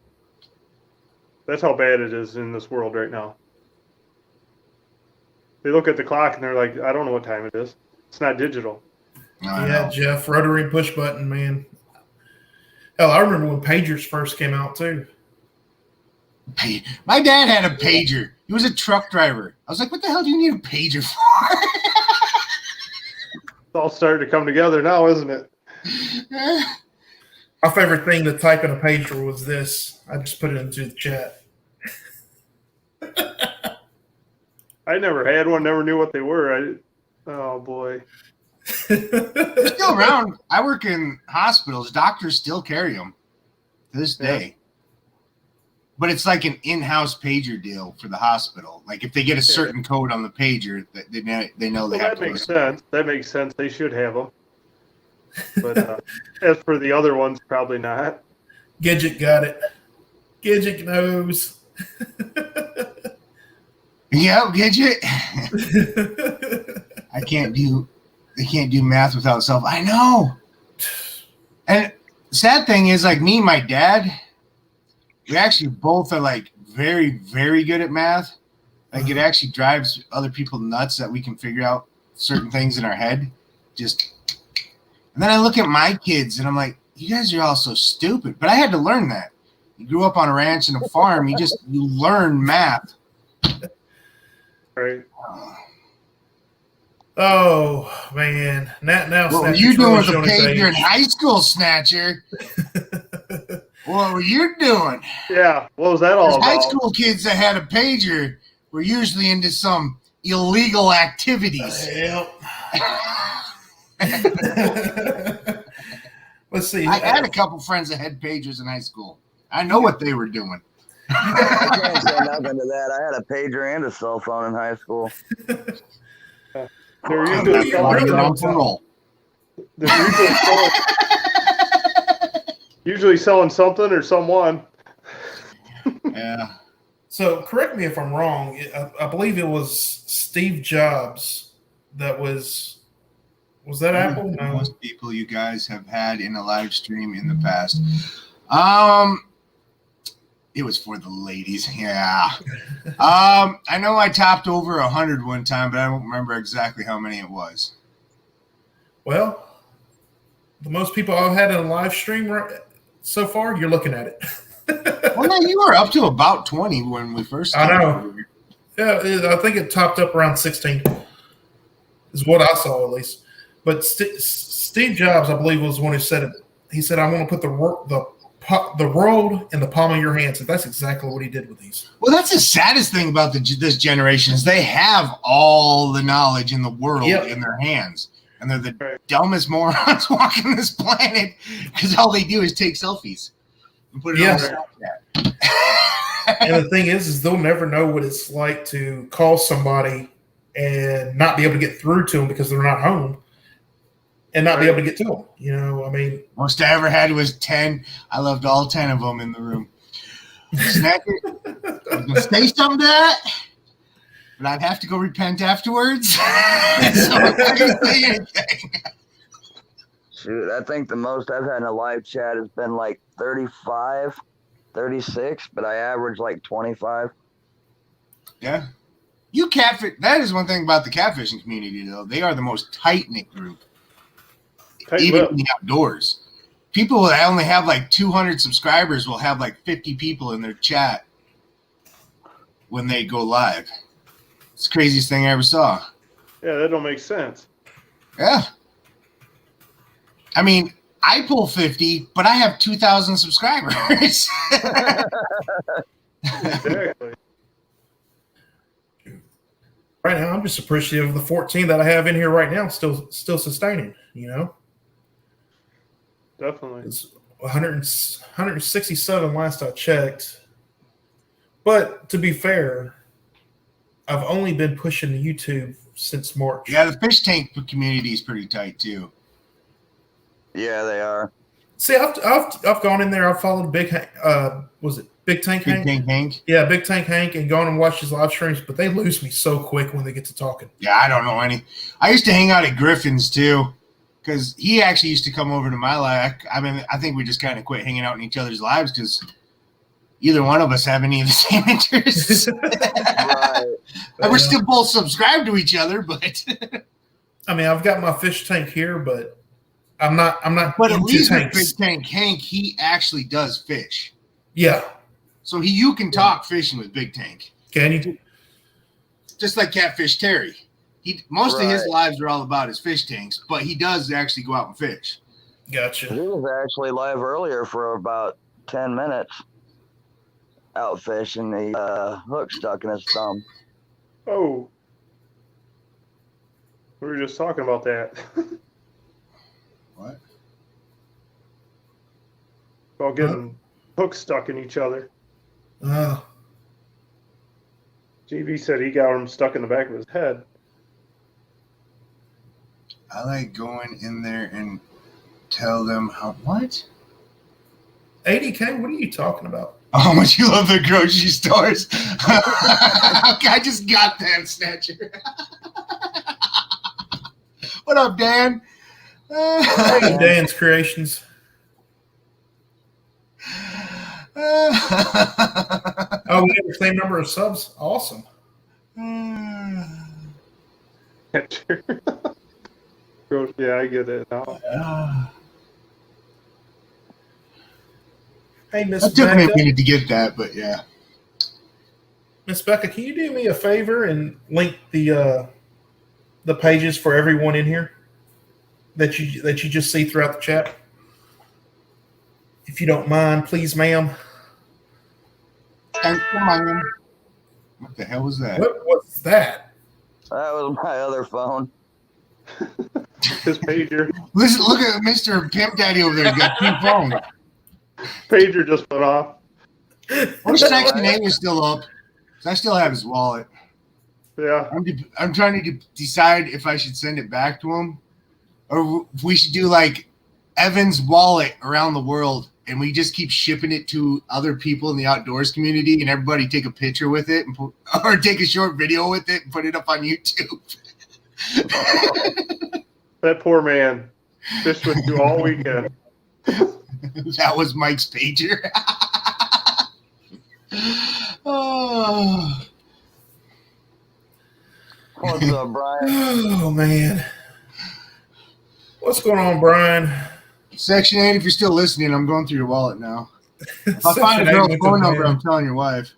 That's how bad it is in this world right now. They look at the clock and they're like, I don't know what time it is. It's not digital. Yeah, Jeff, rotary push button, man. Hell, I remember when pagers first came out too. My dad had a pager. He was a truck driver. I was like, what the hell do you need a pager for? It's all starting to come together now, isn't it? My favorite thing to type in a pager was this. I just put it into the chat. I never had one, never knew what they were. Oh boy. They're still around. I work in hospitals. Doctors still carry them to this day. But it's like an in-house pager deal for the hospital. Like if they get a certain code on the pager, they know they have That to makes listen. sense. That makes sense. They should have them. But as for the other ones, probably not. Gidget got it. Gidget knows. Yeah, Gidget. I can't do math without self. I know. And the sad thing is, like me and my dad, we actually both are like very, very good at math. Like it actually drives other people nuts that we can figure out certain things in our head. And then I look at my kids and I'm like, you guys are all so stupid. But I had to learn that. You grew up on a ranch and a farm. You learn math. Right. Oh man! Now What were you doing with a pager in high school, Snatcher? What were you doing? Yeah. What was that all High about? school kids that had a pager were usually into some illegal activities. Let's see. I had a couple friends that had pagers in high school. I know what they were doing. I can't say nothing to that. I had a pager and a cell phone in high school. They're usually usually selling something or someone. Yeah. So correct me if I'm wrong. I believe it was Steve Jobs that was that Apple? No. Most people you guys have had in a live stream in the past. It was for the ladies. Yeah. I know I topped over 100 one time, but I don't remember exactly how many it was. Well, the most people I've had in a live stream so far, you're looking at it. Well, no, you were up to about 20 when we first started. I know. Yeah, I think it topped up around 16 is what I saw at least. But Steve Jobs, I believe, was the one who said it. He said, I want to put the world in the palm of your hands. And that's exactly what he did with these. Well, that's the saddest thing about this generation is they have all the knowledge in the world in their hands. And they're the dumbest morons walking this planet because all they do is take selfies and put it on Snapchat. And the thing is they'll never know what it's like to call somebody and not be able to get through to them because they're not home and not be able to get to them. You know, I mean, most I ever had was 10. I loved all 10 of them in the room. Snacker, I was going to say something to that, but I'd have to go repent afterwards. So I'm not going to say anything. Shoot, I think the most I've had in a live chat has been like 35, 36, but I average like 25. Yeah. You catfish. That is one thing about the catfishing community, though. They are the most tight-knit group. Even in the outdoors. People that only have like 200 subscribers will have like 50 people in their chat when they go live. It's the craziest thing I ever saw. Yeah, that don't make sense. Yeah. I mean, I pull 50, but I have 2,000 subscribers. Exactly. right now I'm just appreciative of the 14 that I have in here right now, still sustaining, you know. Definitely. It's 167 last I checked. But to be fair, I've only been pushing YouTube since March. Yeah, the fish tank community is pretty tight too. Yeah, they are. See, I've gone in there. I've followed Big Tank. Was it Big Tank Hank? Big Tank Hank. Yeah, Big Tank Hank, and gone and watched his live streams. But they lose me so quick when they get to talking. Yeah, I don't know any. I used to hang out at Griffin's too, because he actually used to come over to my live. I mean, I think we just kind of quit hanging out in each other's lives because either one of us have any of the same interests. Right. And we're still both subscribed to each other, but I mean, I've got my fish tank here, but I'm not. But at into least with tanks. Big Tank Hank, he actually does fish. Yeah. So you can talk fishing with Big Tank. Can you? Just like Catfish Terry. Most of his Right. lives are all about his fish tanks, but he does actually go out and fish. Gotcha. He was actually live earlier for about 10 minutes out fishing. The hook stuck in his thumb. Oh, We were just talking about that. What? About getting hooks stuck in each other. Oh, JV said he got them stuck in the back of his head. I like going in there and tell them how what? 80K? What are you talking about? How much you love the grocery stores. I just got that, Snatcher. What up, Dan? Hey, Dan's Creations. Oh, we have the same number of subs. Awesome. Yeah, I get it now. Hey, Miss It took me a Becca. minute to get that, but yeah. Miss Becca, can you do me a favor and link the pages for everyone in here that you just see throughout the chat? If you don't mind, please, ma'am. Thank you, man. What the hell was that? What's that? That was my other phone. His pager. Listen, look at Mr. Pimp Daddy over there. He's got 2 phones. Pager just went off. I wish Section 8 was still up. 'Cause I still have his wallet. Yeah. I'm trying to decide if I should send it back to him, or if we should do like Evan's wallet around the world, and we just keep shipping it to other people in the outdoors community, and everybody take a picture with it, and or take a short video with it and put it up on YouTube. That poor man fished with you all weekend. That was Mike's pager. Oh. What's up, Brian? Oh, man. What's going on, Brian? Section 8, if you're still listening, I'm going through your wallet now. If I find a girl's phone number, I'm telling your wife.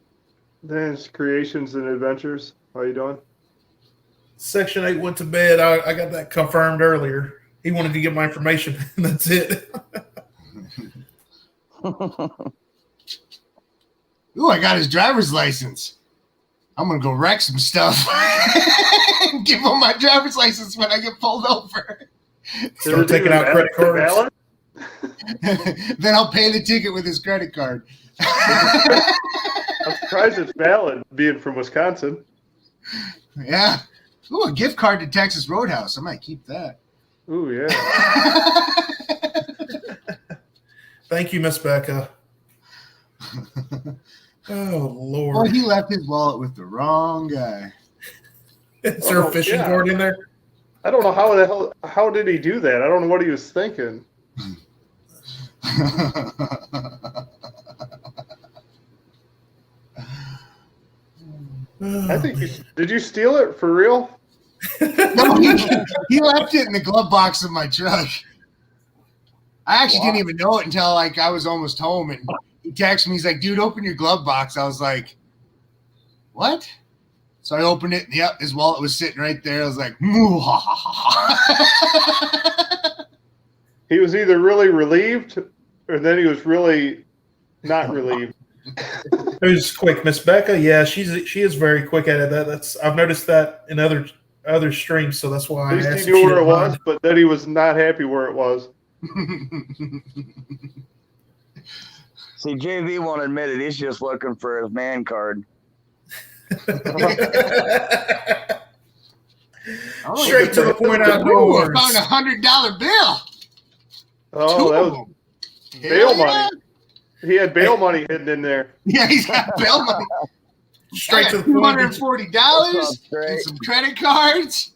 Dan's Creations and Adventures. How you doing? Section 8 went to bed. I got that confirmed earlier. He wanted to get my information, and that's it. Ooh, I got his driver's license. I'm going to go wreck some stuff and give him my driver's license when I get pulled over. Start taking out credit cards. Valid? Then I'll pay the ticket with his credit card. I'm surprised it's valid, being from Wisconsin. Yeah. Ooh, a gift card to Texas Roadhouse. I might keep that. Ooh, yeah. Thank you, Miss Becca. Oh, Lord. Well, he left his wallet with the wrong guy. Is there a fishing cord in there? I don't know how did he do that? I don't know what he was thinking. I think did you steal it for real? No, he left it in the glove box of my truck. I actually didn't even know it until like I was almost home, and he texted me. He's like, "Dude, open your glove box." I was like, "What?" So I opened it, and yep, his wallet was sitting right there. I was like, He was either really relieved, or then he was really not relieved. It was quick, Miss Becca. Yeah, she is very quick at it. I've noticed that in other streams, so that's why At I least asked he if knew she where it didn't was, mind. but then he was not happy where it was. See, JV won't admit it. He's just looking for his man card. Straight to the point outdoors. I found $100 bill. Oh, that was bail Hell yeah. money. He had bail money hidden in there. Yeah, he's got bail money. Straight to the point. $240 and some credit cards.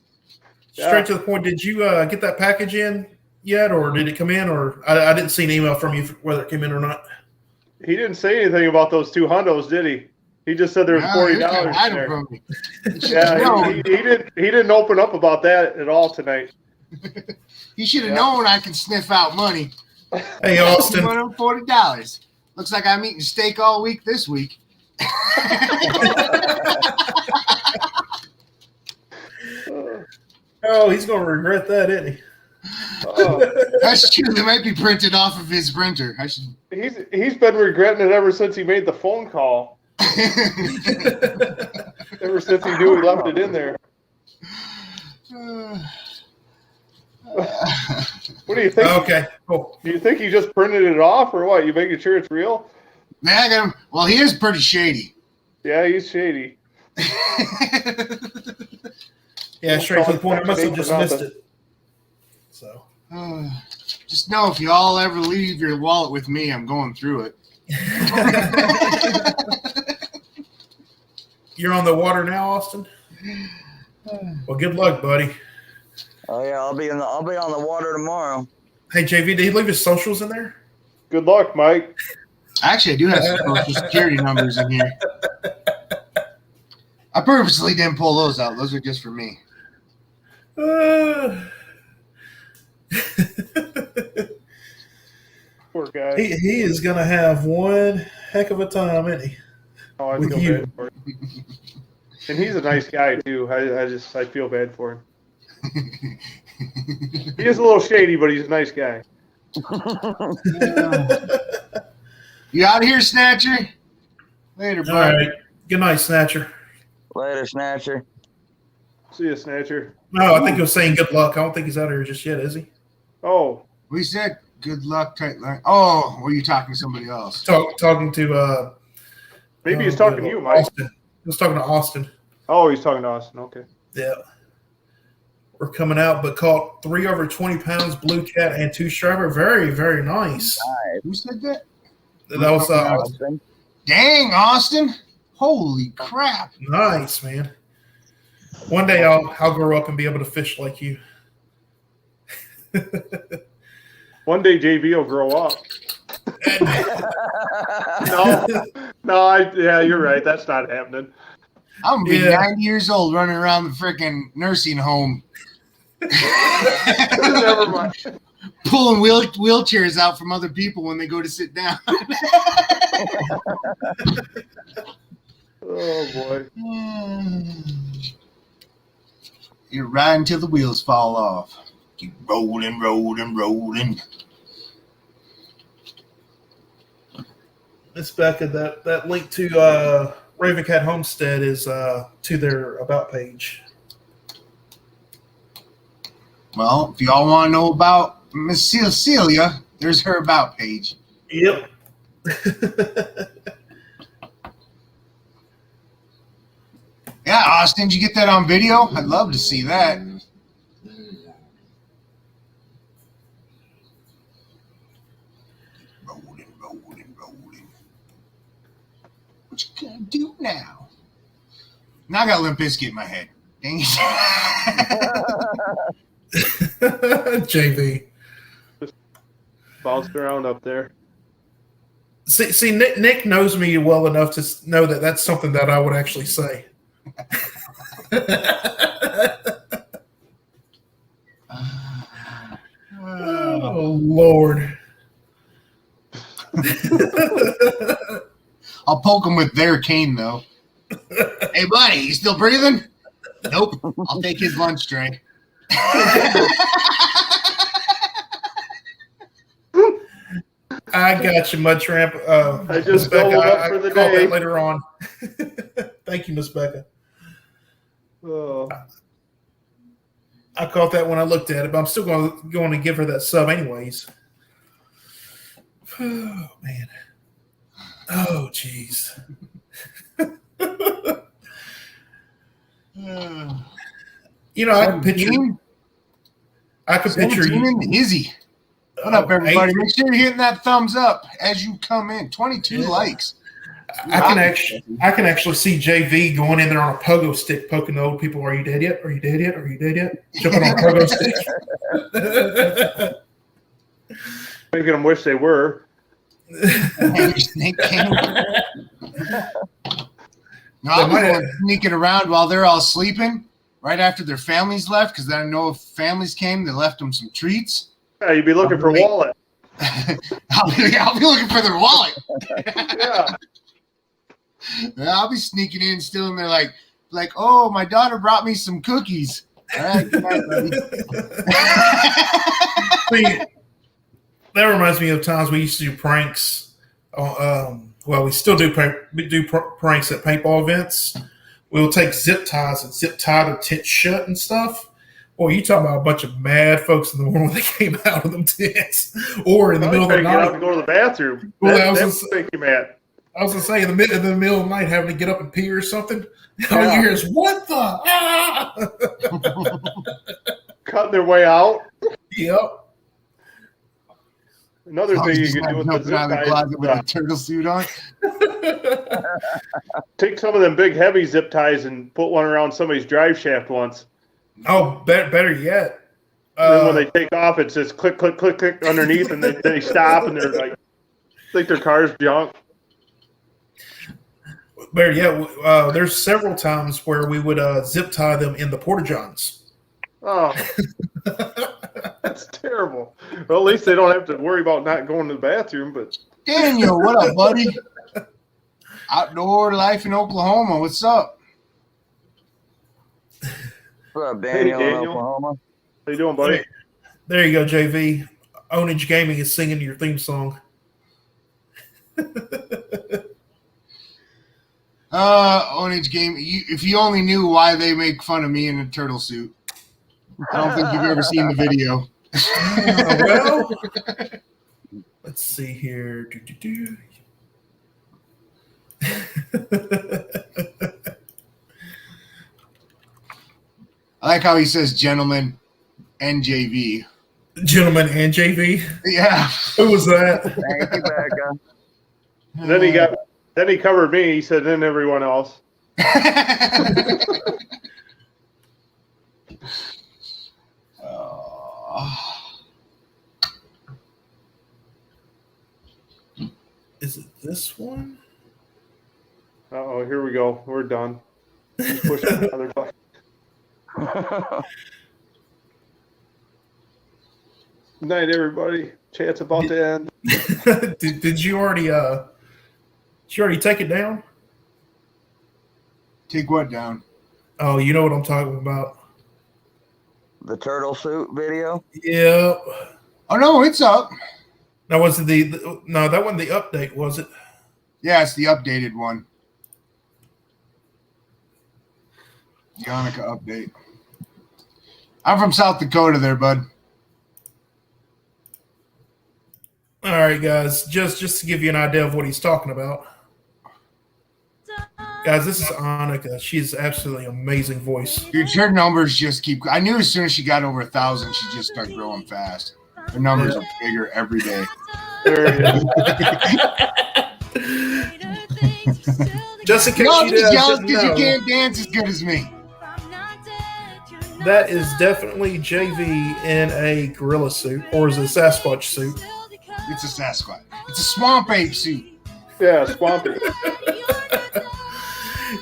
Straight to the point. Did you get that package in yet, or did it come in? Or I didn't see an email from you whether it came in or not. He didn't say anything about those 2 hundos, did he? He just said there was $40 in there. From me. Yeah, he didn't open up about that at all tonight. He should have known I can sniff out money. Hey, Austin. $240. Looks like I'm eating steak all week this week. Oh, he's going to regret that, isn't he? Oh, That's true. They might be printed off of his printer. I should. he's been regretting it ever since he made the phone call. Ever since he knew he left it in there. What do you think? Okay, cool. Do you think he just printed it off, or what? You making sure it's real? Man, I got him. Well, he is pretty shady. Yeah, he's shady. Yeah, straight to the point. I must have just missed it. So. Just know if you all ever leave your wallet with me, I'm going through it. You're on the water now, Austin? Well, good luck, buddy. Oh yeah, I'll be on the water tomorrow. Hey, JV, did he leave his socials in there? Good luck, Mike. Actually, I do have some social security numbers in here. I purposely didn't pull those out. Those are just for me. Poor guy. He is going to have one heck of a time, isn't he? Oh, I with feel you. bad for him. And he's a nice guy too. I feel bad for him. He is a little shady, but he's a nice guy. You out of here, Snatcher? Later, bro. All right. Good night, Snatcher. Later, Snatcher. See you, Snatcher. No, I think he was saying good luck. I don't think he's out of here just yet, is he? Oh, We said good luck, tight line. Oh, were you talking to somebody else? Talking to maybe he's talking to you, Mike. Austin. He was talking to Austin. Oh, he's talking to Austin. Okay. Yeah. We're coming out, but caught 3 over 20 pounds, blue cat, and 2 striper. Very, very nice. Who said that? That was Austin. Dang, Austin. Holy crap. nice, man. One day I'll grow up and be able to fish like you. One day JV will grow up. Yeah, you're right. That's not happening. I'm going to be Yeah. 90 years old running around the freaking nursing home. Never mind. Pulling wheelchairs out from other people when they go to sit down. Oh boy. You're riding till the wheels fall off. Keep rolling, rolling, rolling. Miss Becca, that link to Raven Cat Homestead is to their about page. Well, if y'all want to know about Miss Cecilia, there's her about page. Yep. Yeah, Austin, did you get that on video? I'd love to see that. Rolling, rolling, rolling. What you gonna do now? Now I got Limp Bizkit in my head. Dang it. JV. Bounced around up there. See, Nick knows me well enough to know that that's something that I would actually say. Oh Lord! I'll poke him with their cane, though. Hey, buddy, you still breathing? Nope. I'll take his lunch tray. I got you, Mud Tramp. I just Miss Becca, doubled up I for the caught day. that later on. Thank you, Miss Becca. Oh, I caught that when I looked at it, but I'm still going to give her that sub anyways. Oh man. Oh jeez. You know, I can picture. I can picture you. Izzy. What up, everybody? Make sure you're hitting that thumbs up as you come in. 22 likes. I can actually see JV going in there on a pogo stick, poking the old people. Are you dead yet? Are you dead yet? Are you dead yet? Jumping on a pogo stick. making them wish they were. Snake King. No, I'll be going sneaking around while they're all sleeping right after their families left, because I know if families came, they left them some treats. Yeah, you'd be looking for wallet. I'll be looking for their wallet. Yeah. I'll be sneaking in, stealing their like, oh, my daughter brought me some cookies. All right, good night, buddy. See, that reminds me of times we used to do pranks. Well, we still do pranks at paintball events. We'll take zip ties and zip tie their tent shut and stuff. Well, you talking about a bunch of mad folks in the morning when they came out of them tents, or in the middle of the Get out to night. go to the bathroom. Well, that that would make you mad. I was gonna say in the middle of the night having to get up and pee or something. All you hear is what the Cutting their way out. Yep. Another thing you Just can do with the jumping zip out of the ties closet is, with a turtle suit on. take some of them big heavy zip ties and put one around somebody's drive shaft once. Oh, better yet. And then when they take off, it says click, click, click, click underneath, and then they stop and they're like, think their car's junk. Better yet, there's several times where we would zip tie them in the porta johns. Oh, that's terrible. Well, at least they don't have to worry about not going to the bathroom. But Daniel, what up, buddy? Outdoor life in Oklahoma. What's up? What's up, Daniel, in Daniel. Oklahoma? how you doing, buddy? There you go, JV. Ownage Gaming is singing your theme song. Ownage Game. If you only knew why they make fun of me in a turtle suit. I don't think you've ever seen the video. Well, let's see here. I like how he says gentleman and JV. Gentleman and JV. Yeah. Who was that? Thank you, Becca. And then he covered me. He said, then everyone else. Is it this one? Uh-oh, here we go. We're done. Push another button. Good night, everybody. Chat's about to end. Did you already take it down? Take what down? Oh, you know what I'm talking about. The turtle suit video? Yep. Oh no, it's up. That wasn't no, that wasn't the update, was it? Yeah, it's the updated one. Yannicka update. I'm from South Dakota there, bud. All right, guys. Just to give you an idea of what he's talking about. Guys, this is Annika. She has absolutely amazing voice. Dude, her numbers just keep. I knew as soon as she got over 1,000, she just started growing fast. Her numbers are bigger every day. There it is. Just in case No, you just jealous didn't because you know, can't dance as good as me. that is definitely JV in a gorilla suit, or is it a Sasquatch suit? It's a Sasquatch. It's a swamp ape suit. Yeah, Swampy.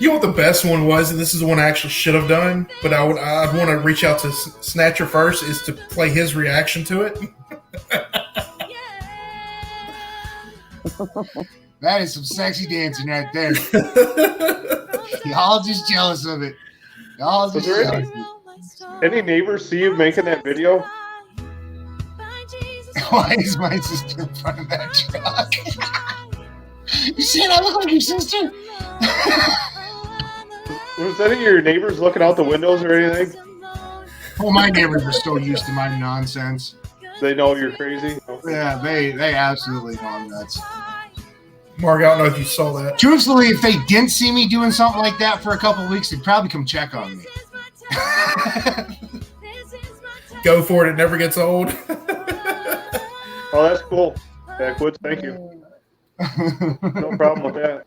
You know what the best one was, and this is the one I actually should have done, but I'd want to reach out to Snatcher first, is to play his reaction to it. That is some sexy dancing right there. Y'all just jealous of it. Y'all just Was there jealous. Any neighbors see you making that video? Why is my sister in front of that truck? You saying I look like your sister? Was any of your neighbors looking out the windows or anything? Well, my neighbors are so used to my nonsense. They know you're crazy. Yeah, they absolutely know I'm nuts. Mark, I don't know if you saw that. Truthfully, if they didn't see me doing something like that for a couple of weeks, they'd probably come check on me. Go for it. It never gets old. Oh, that's cool. Backwoods, thank you. No problem with that.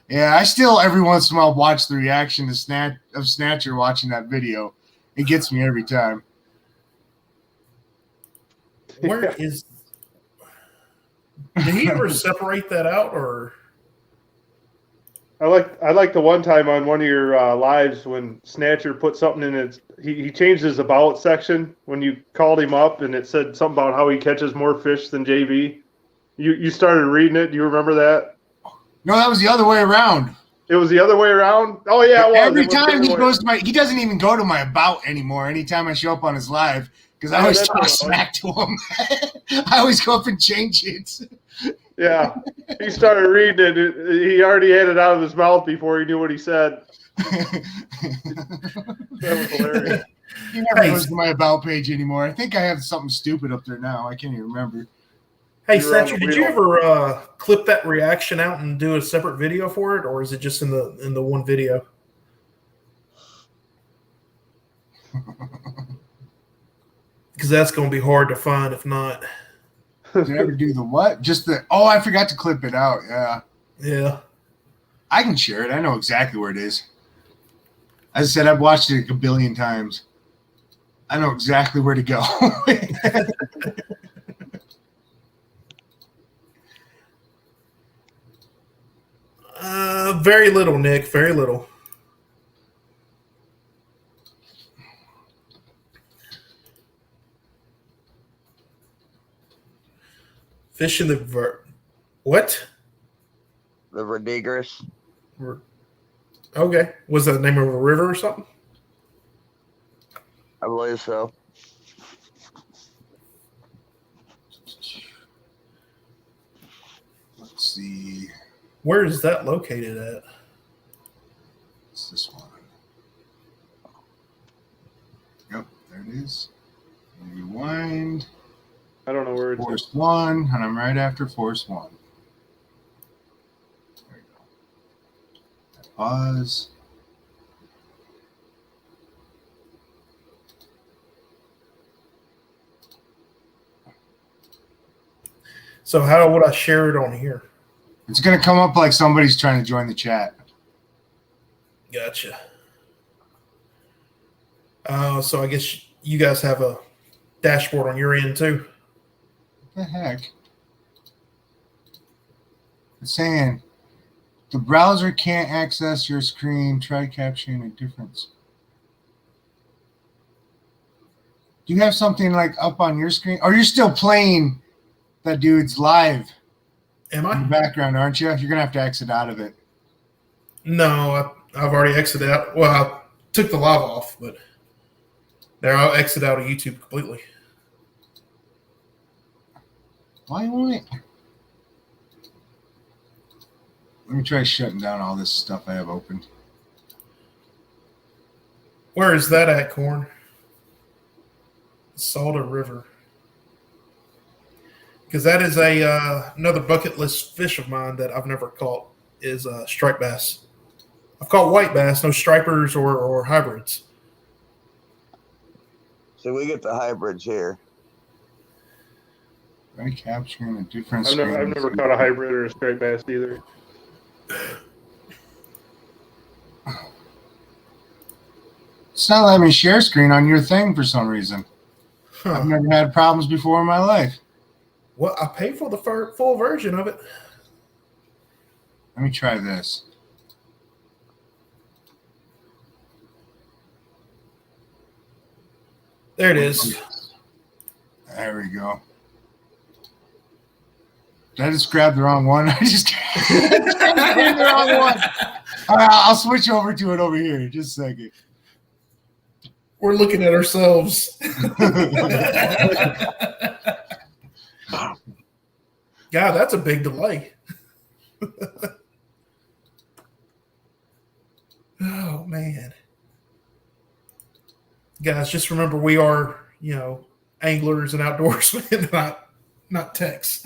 Yeah, I still every once in a while watch the reaction to Snatcher watching that video. It gets me every time. Where is? Did he ever separate that out, or? I like the one time on one of your lives when Snatcher put something in it. He changed his about section when you called him up, and it said something about how he catches more fish than JV. You started reading it. Do you remember that? No, that was the other way around. It was the other way around. Oh yeah, it was. Every It was the time other he way. goes to he doesn't even go to my about anymore. Anytime I show up on his live, because I Yeah, always that's talk what it smack to him. I always go up and change it. Yeah, he started reading it. He already had it out of his mouth before he knew what he said. That was hilarious. He never Hey, goes to my about page anymore. I think I have something stupid up there now. I can't even remember. Hey, You're on Satcher, the did you wheel. ever clip that reaction out and do a separate video for it, or is it just in the one video? Because that's going to be hard to find if not. Did I ever do the what? Just the I forgot to clip it out. Yeah. Yeah. I can share it. I know exactly where it is. As I said, I've watched it a billion times. I know exactly where to go. Very little, Nick. Very little. Fish in the what? The Verdigris. Okay. Was that the name of a river or something? I believe so. Let's see. Where is that located at? It's this one. Yep, there it is. Rewind. I don't know where it's. Force 1, and I'm right after Force 1. There you go. Pause. So how would I share it on here? It's going to come up like somebody's trying to join the chat. Gotcha. So I guess you guys have a dashboard on your end too. What the heck? It's saying the browser can't access your screen. Try capturing a difference. Do you have something like up on your screen? Or you're still playing that dude's live Am in the I? background, aren't you? You're going to have to exit out of it. No, I've already exited out. Well, I took the live off, but there I'll exit out of YouTube completely. Why won't it? Let me try shutting down all this stuff I have open. Where is that at, Corn? Salta River. Because that is another bucket list fish of mine that I've never caught is striped bass. I've caught white bass, no stripers or hybrids. So we get the hybrids here. Try capturing a different I've screen. never caught a hybrid or a striped bass either. It's not letting me share screen on your thing for some reason. I've Huh. never had problems before in my life. Well, I paid for the full version of it. Let me try this. There it is. There we go. Did I just grab the wrong one? I just grabbed the wrong one. All right, I'll switch over to it over here. Just a second. We're looking at ourselves. God, that's a big delay. Oh, man. Guys, just remember we are, anglers and outdoorsmen, not techs.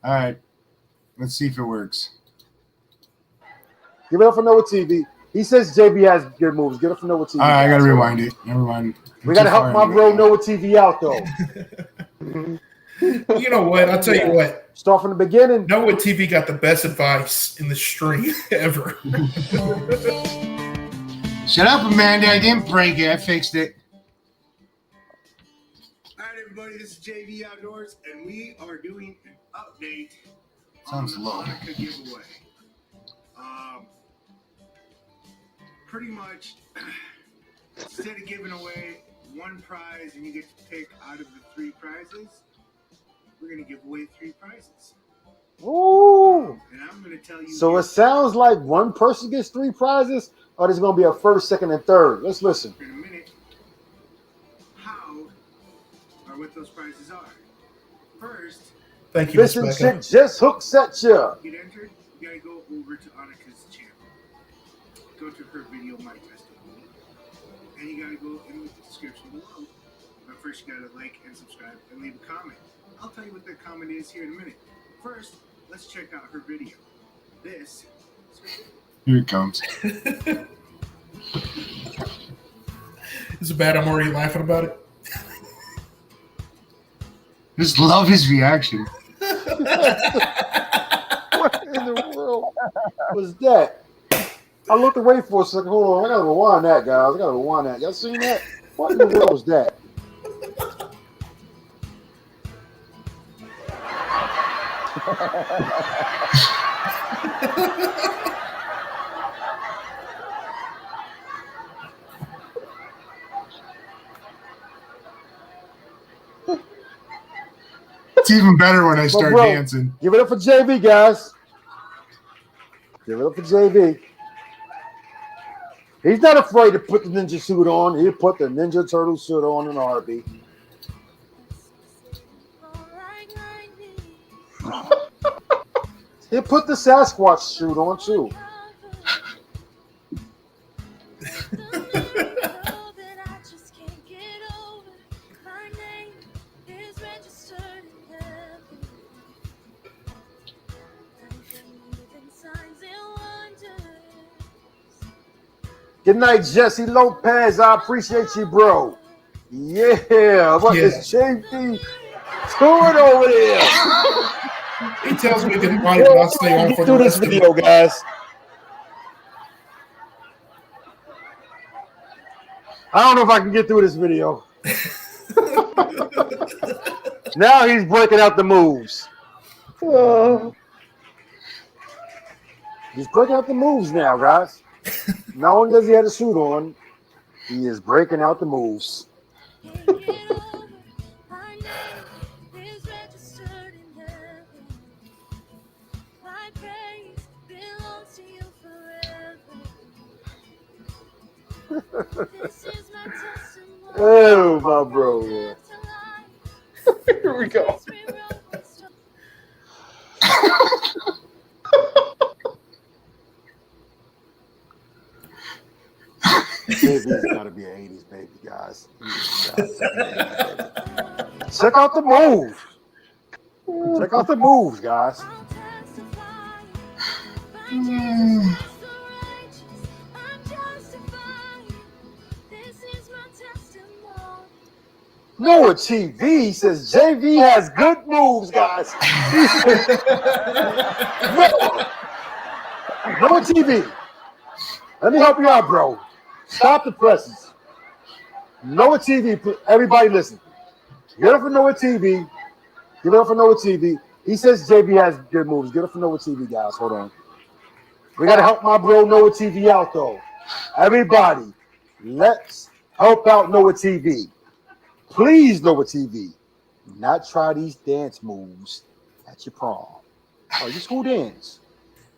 All right. Let's see if it works. Give it up for Noah TV. He says JB has good moves. Give it up for Noah TV. All right, I got to rewind it. Never mind. We got to help my bro Noah TV out, though. You know what? I'll tell you what. Start from the beginning. Noah TV got the best advice in the stream ever. Shut up, Amanda. I didn't break it. I fixed it. All right, everybody. This is JV Outdoors, and we are doing an update Sounds on low. the Hanukkah giveaway. Pretty much, instead of giving away one prize and you get to pick out of the 3 prizes, we're going to give away 3 prizes. Ooh. And I'm going to tell you. So it sounds like one person gets 3 prizes, or there's going to be a first, second, and third. Let's listen. In a minute, how or what those prizes are. First, Thank you, Miss Fishing Becca. Chick just hooks at you. get entered, you got to go over to Annika's channel. Go to her video, my testimony. and you gotta go in the description below. But first, you gotta like and subscribe and leave a comment. I'll tell you what that comment is here in a minute. First, let's check out her video. This. Here it comes. Is it bad? I'm already laughing about it. Just love his reaction. What in the world was that? I looked away for a second. Hold on. I gotta rewind that, guys. I gotta rewind that. Y'all seen that? What in the world was that? It's even better when I start bro, dancing. Give it up for JV, guys. Give it up for JV. He's not afraid to put the ninja suit on. He'll put the Ninja Turtle suit on in a heartbeat. He'll put the Sasquatch suit on too. Good night, Jesse Lopez. I appreciate you, bro. Yeah, what is JV doing over there? He tells me that why did I stay on for do this video, guys. I don't know if I can get through this video. Now he's breaking out the moves. He's breaking out the moves now, guys. Not only does he have a suit on, he is breaking out the moves. Oh, my bro. Here we go. He's got to be an 80s baby, guys. Check out the move. Check out the moves, guys. Noah TV says JV has good moves, guys. Noah TV. Let me help you out, bro. Stop the presses. Noah TV, everybody listen. Get up for Noah TV. Give it up for Noah TV. He says JV has good moves. Get up for Noah TV, guys. Hold on. We got to help my bro Noah TV out, though. Everybody, let's help out Noah TV. Please, Noah TV, do not try these dance moves at your prom or your school dance.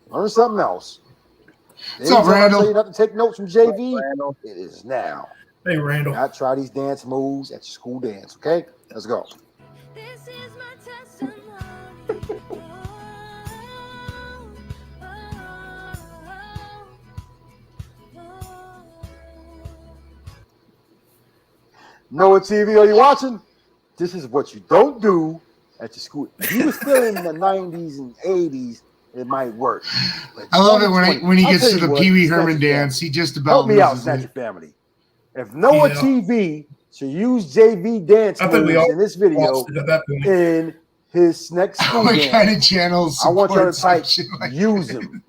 Learn something else. What's up, Randall? You have to take notes from JV. It is now. Hey, Randall. Do not try these dance moves at your school dance. Okay, let's go. Noah TV, are you watching? This is what you don't do at your school. If you were still in the 90s and 80s, it might work. But I love it when he I'll gets tell to you the what, Pee Wee Snatcher Herman family. dance. He just about Help me out, loses Snatcher it. family. If Noah TV should use JV dance I think we moves all in this video lost it at that point. in his next school What dance, kind of channels? I want y'all to support type some shit like use them.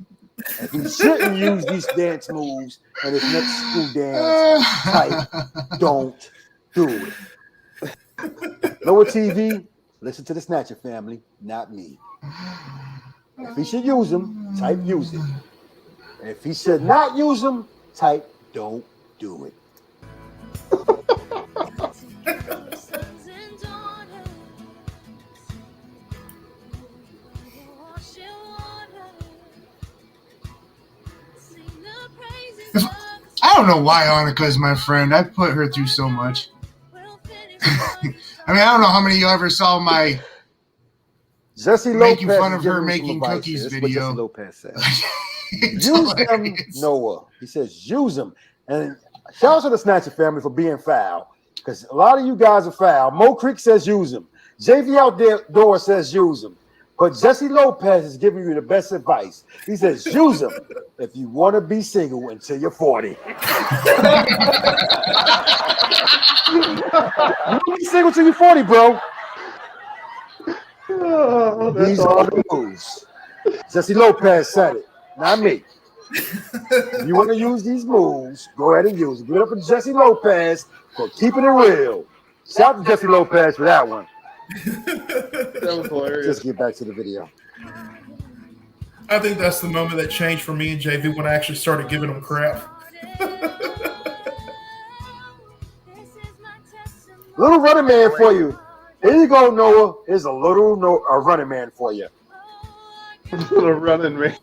If he shouldn't use these dance moves in his next school dance, type don't do it. Noah TV, listen to the Snatcher family, not me. If he should use them, type use it. If he should not use them, type don't do it. I don't know why Annika is my friend. I've put her through so much. I mean, I don't know how many of you ever saw my Jesse making Lopez fun of is her giving me some making advice cookies here. This is what video. Jesse Lopez says. It's Use them, hilarious. Noah. He says use them. And Shout out to the Snatcher family for being foul, because a lot of you guys are foul. Mo Creek says use them. JV out there door says use them. But Jesse Lopez is giving you the best advice. He says use them if you want to be single until you're 40. You want to be single until you're 40, bro. Oh, These are the moves. Jesse Lopez said it, not me. If you want to use these moves, go ahead and use them. Give it up for Jesse Lopez for keeping it real. Shout out to Jesse Lopez for that one. That was hilarious. Just get back to the video. I think that's the moment that changed for me and JV when I actually started giving him crap. Little running man for you. Here you go, Noah. Here's a running man for you. Little running man.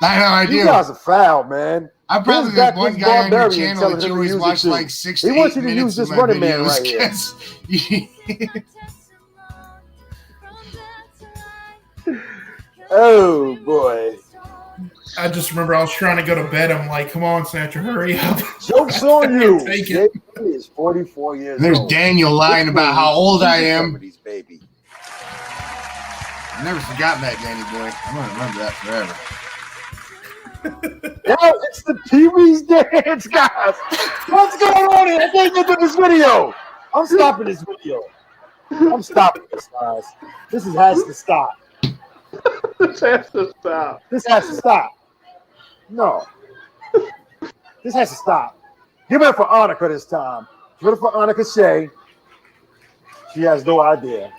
I know, I do. You guys are foul, man. I'm probably Here's the back one this guy on your barbarian channel telling that you him to always use it watch too. like 6 to He 8 wants you to minutes use of this my running man videos, right here. 'cause- Oh boy. I just remember I was trying to go to bed. I'm like, come on, Snatcher, hurry up. Joke's on you. Take it. He is 44 years There's old. Daniel lying about how old I am. Somebody's baby. I've never forgotten that, Danny boy. I'm gonna remember that forever. Now it's the Pee-wee's dance, guys. What's going on here? I can't get to this video. I'm stopping this video. I'm stopping this, guys. This has to stop. This has to stop. This has to stop. No. This has to stop. Give it up for Annika this time. Give it up for Annika Shea. She has no idea.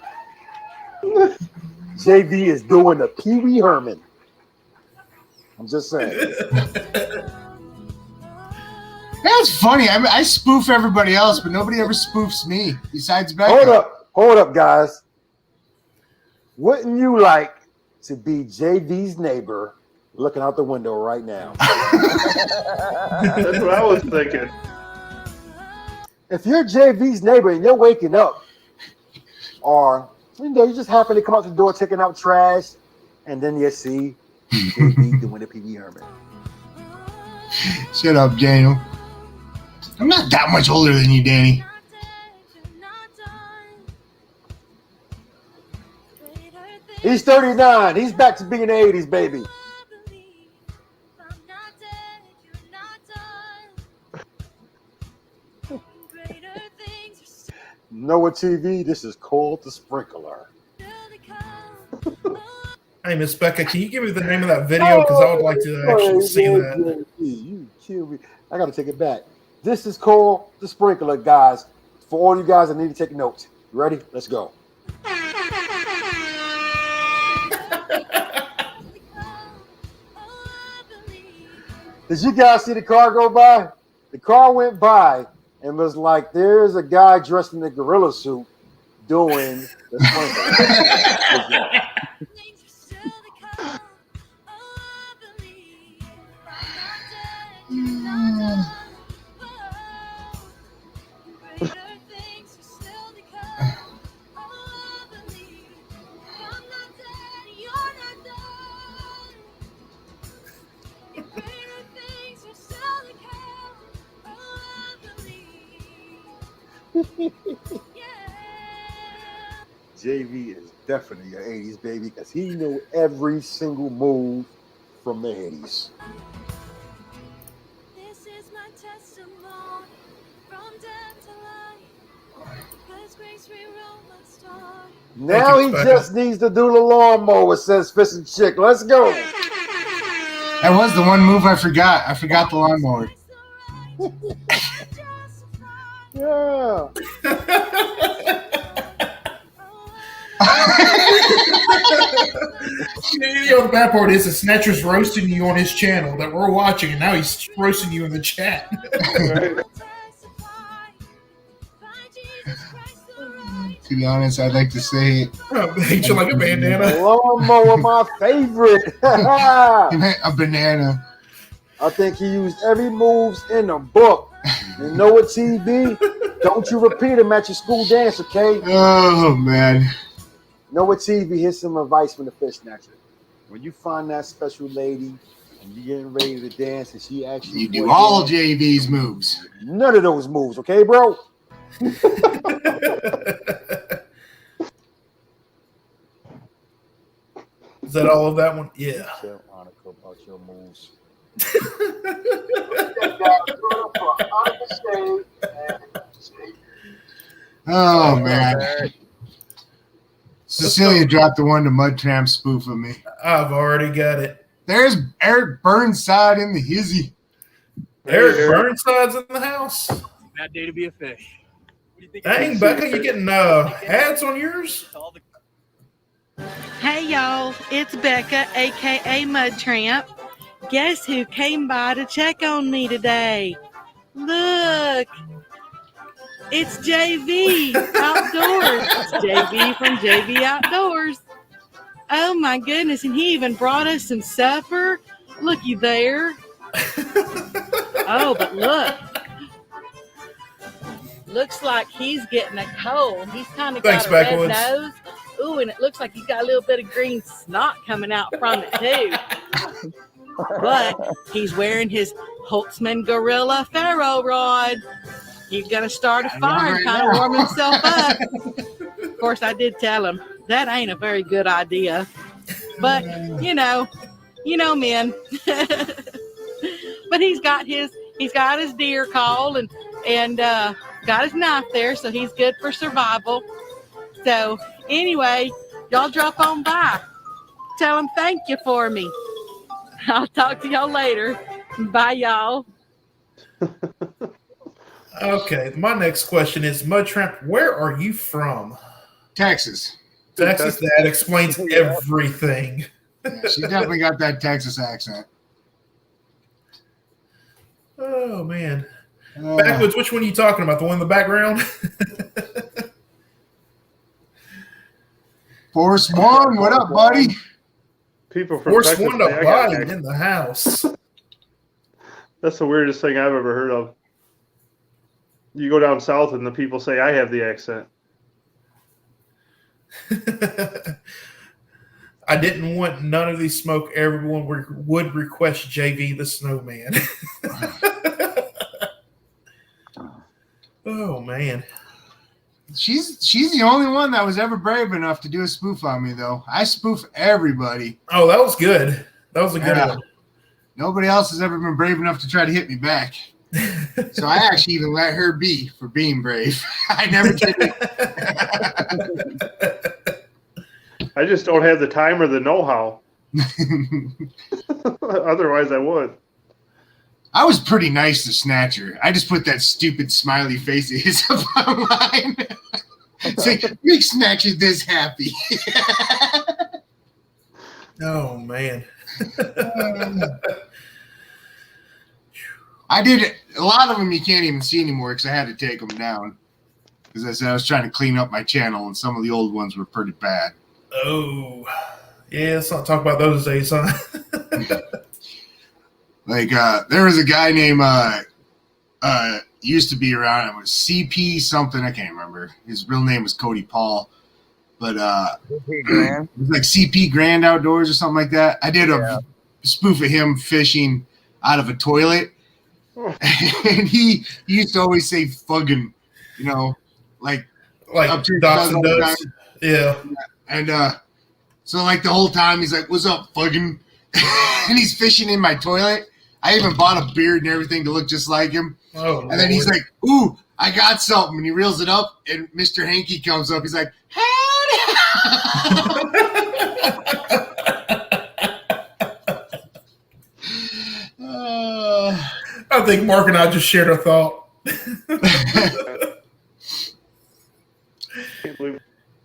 JV is doing the Pee Wee Herman. I'm just saying. That's funny. I spoof everybody else, but nobody ever spoofs me besides Becca. Hold up, guys. Wouldn't you like to be JV's neighbor looking out the window right now? That's what I was thinking. If you're JV's neighbor and you're waking up, or you just happen to come out the door taking out trash, and then you see JV doing the Pee Wee Herman. Shut up, Daniel. I'm not that much older than you, Danny. He's 39. He's back to being the 80s, baby. Noah TV, this is called The Sprinkler. Hey, Miss Becca, can you give me the name of that video? Because I would like to actually see that. You kill me. I got to take it back. This is called The Sprinkler, guys. For all you guys that need to take notes. You ready? Let's go. Did you guys see the car go by? The car went by and was like, there's a guy dressed in a gorilla suit doing the sprinkler. JV is definitely an 80s baby because he knew every single move from the 80s. This is my testimony from death to life. God's grace rewrote my story. Now he just needs to do the lawnmower, says Fishing Chick. Let's go. That was the one move I forgot. I forgot the lawnmower. Yeah. You know, the bad part is the Snatcher's roasting you on his channel that we're watching, and now he's roasting you in the chat. To be honest, I'd like to say it. Hate you like a bandana. Lawnmower, my favorite. A banana. I think he used every moves in the book. You know what, TV? Don't you repeat him at your school dance, okay? Oh, man. Know what, TV? Here's some advice from the Fish Snatcher. When you find that special lady and you getting ready to dance, and she actually You do all JV's moves. None of those moves, okay, bro? Is that all of that one? Yeah. Tell Annika about your moves. Oh man. Cecilia dropped the one to Mud Tramp spoof of me. I've already got it. There's Eric Burnside in the hizzy. Eric Burnside's in the house. That day to be a fish. Dang, Becca, you getting ads on yours? Hey y'all, it's Becca, aka Mud Tramp. Guess who came by to check on me today? Look, it's JV Outdoors. It's JV from JV Outdoors. Oh my goodness, and he even brought us some supper. Looky there. Oh, but look. Looks like he's getting a cold. He's kind of got a red nose. Ooh, and it looks like he's got a little bit of green snot coming out from it too. But he's wearing his Holtzman Gorilla Ferro Rod. He's gonna start a fire and kind of warm himself up. Of course, I did tell him that ain't a very good idea. But you know men. But he's got his deer call and got his knife there, so he's good for survival. So anyway, y'all drop on by. Tell him thank you for me. I'll talk to y'all later. Bye, y'all. Okay, my next question is, Mud Tramp, where are you from? Texas. Texas, that explains everything. Yeah, she definitely got that Texas accent. Oh, man. Backwoods, which one are you talking about? The one in the background? Force One, what up, buddy? People from Force Texas One to say I got body an in the house. That's the weirdest thing I've ever heard of. You go down south and the people say I have the accent. I didn't want none of these smoke. Everyone would request JV the Snowman. Oh, man. She's the only one that was ever brave enough to do a spoof on me, though. I spoof everybody. Oh, that was good. That was a good one. Nobody else has ever been brave enough to try to hit me back. So I actually even let her be for being brave. I never did it. I just don't have the time or the know-how. Otherwise, I would. I was pretty nice to Snatcher. I just put that stupid smiley face of his up online. Say, make Snatcher this happy. Oh, man. I did it. A lot of them you can't even see anymore because I had to take them down. Because I said I was trying to clean up my channel, and some of the old ones were pretty bad. Oh, yeah. Let's not talk about those days, huh? Like, there was a guy named, used to be around, it was CP something, I can't remember. His real name was Cody Paul. But it was like CP Grand Outdoors or something like that. I did a spoof of him fishing out of a toilet. And he used to always say fuggin', you know, like up to Dobson does. Yeah. And so like the whole time he's like, "What's up, fuggin'?" And he's fishing in my toilet. I even bought a beard and everything to look just like him. Oh, and then he's like, "Ooh, I got something." And he reels it up, and Mr. Hanky comes up. He's like, I think Mark and I just shared a thought.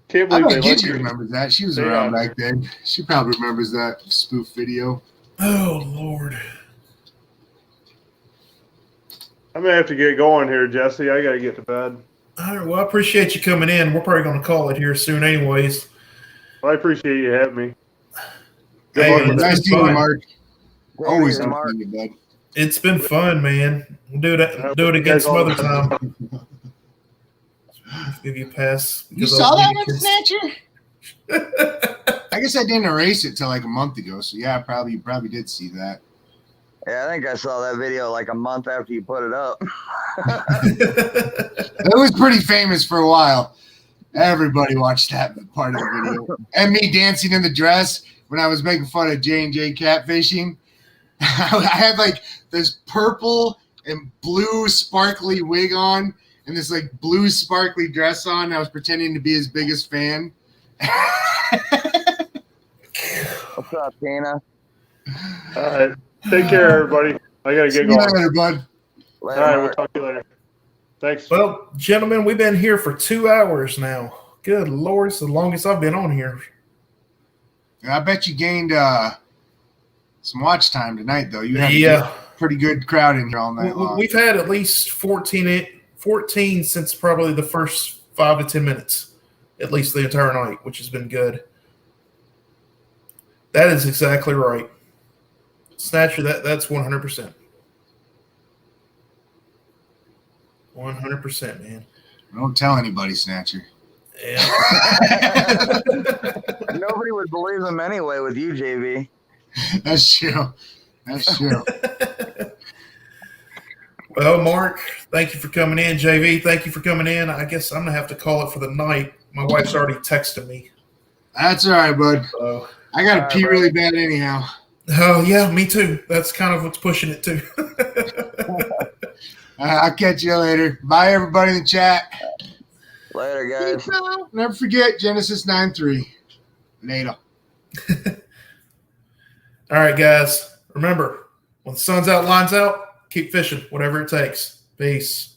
Can't I believe bet they let Gigi you. remembers that. She was Yeah. around back then. She probably remembers that spoof video. Oh, Lord. I'm gonna have to get going here, Jesse. I gotta get to bed. All right, well, I appreciate you coming in. We're probably going to call it here soon anyways. Well, I appreciate you having me. Good Hey, luck with Nice that. to meet you, Mark. Great Always meeting, nice Mark. to meet you, bud. It's been fun, man. We'll do it again guys some all other the time. Give you a pass. You saw that one, Snatcher? I guess I didn't erase it till like a month ago. So yeah, you probably did see that. Yeah, I think I saw that video like a month after you put it up. It was pretty famous for a while. Everybody watched that part of the video. And me dancing in the dress when I was making fun of J&J catfishing. I had like this purple and blue sparkly wig on and this like blue sparkly dress on. I was pretending to be his biggest fan. What's up, Tina? All right. Take care, everybody. I got to See get you going. later, bud. All right. We'll talk to you later. Thanks. Well, gentlemen, we've been here for 2 hours now. Good Lord, it's the longest I've been on here. I bet you gained some watch time tonight, though. You had Yeah. a pretty good crowd in here all night long. We've had at least 14 since probably the first 5 to 10 minutes, at least the entire night, which has been good. That is exactly right. Snatcher, that's 100%. 100%, man. Don't tell anybody, Snatcher. Yeah. Nobody would believe him anyway with you, JV. That's true. That's true. Well, Mark, thank you for coming in. JV, thank you for coming in. I guess I'm going to have to call it for the night. My wife's already texted me. That's all right, bud. So, I got to pee really bad anyhow. oh, yeah, me too. That's kind of what's pushing it, too. I'll catch you later. Bye, everybody in the chat. Later, guys. Never forget Genesis 9:3. Later. All right, guys. Remember, when the sun's out, lines out, keep fishing, whatever it takes. Peace.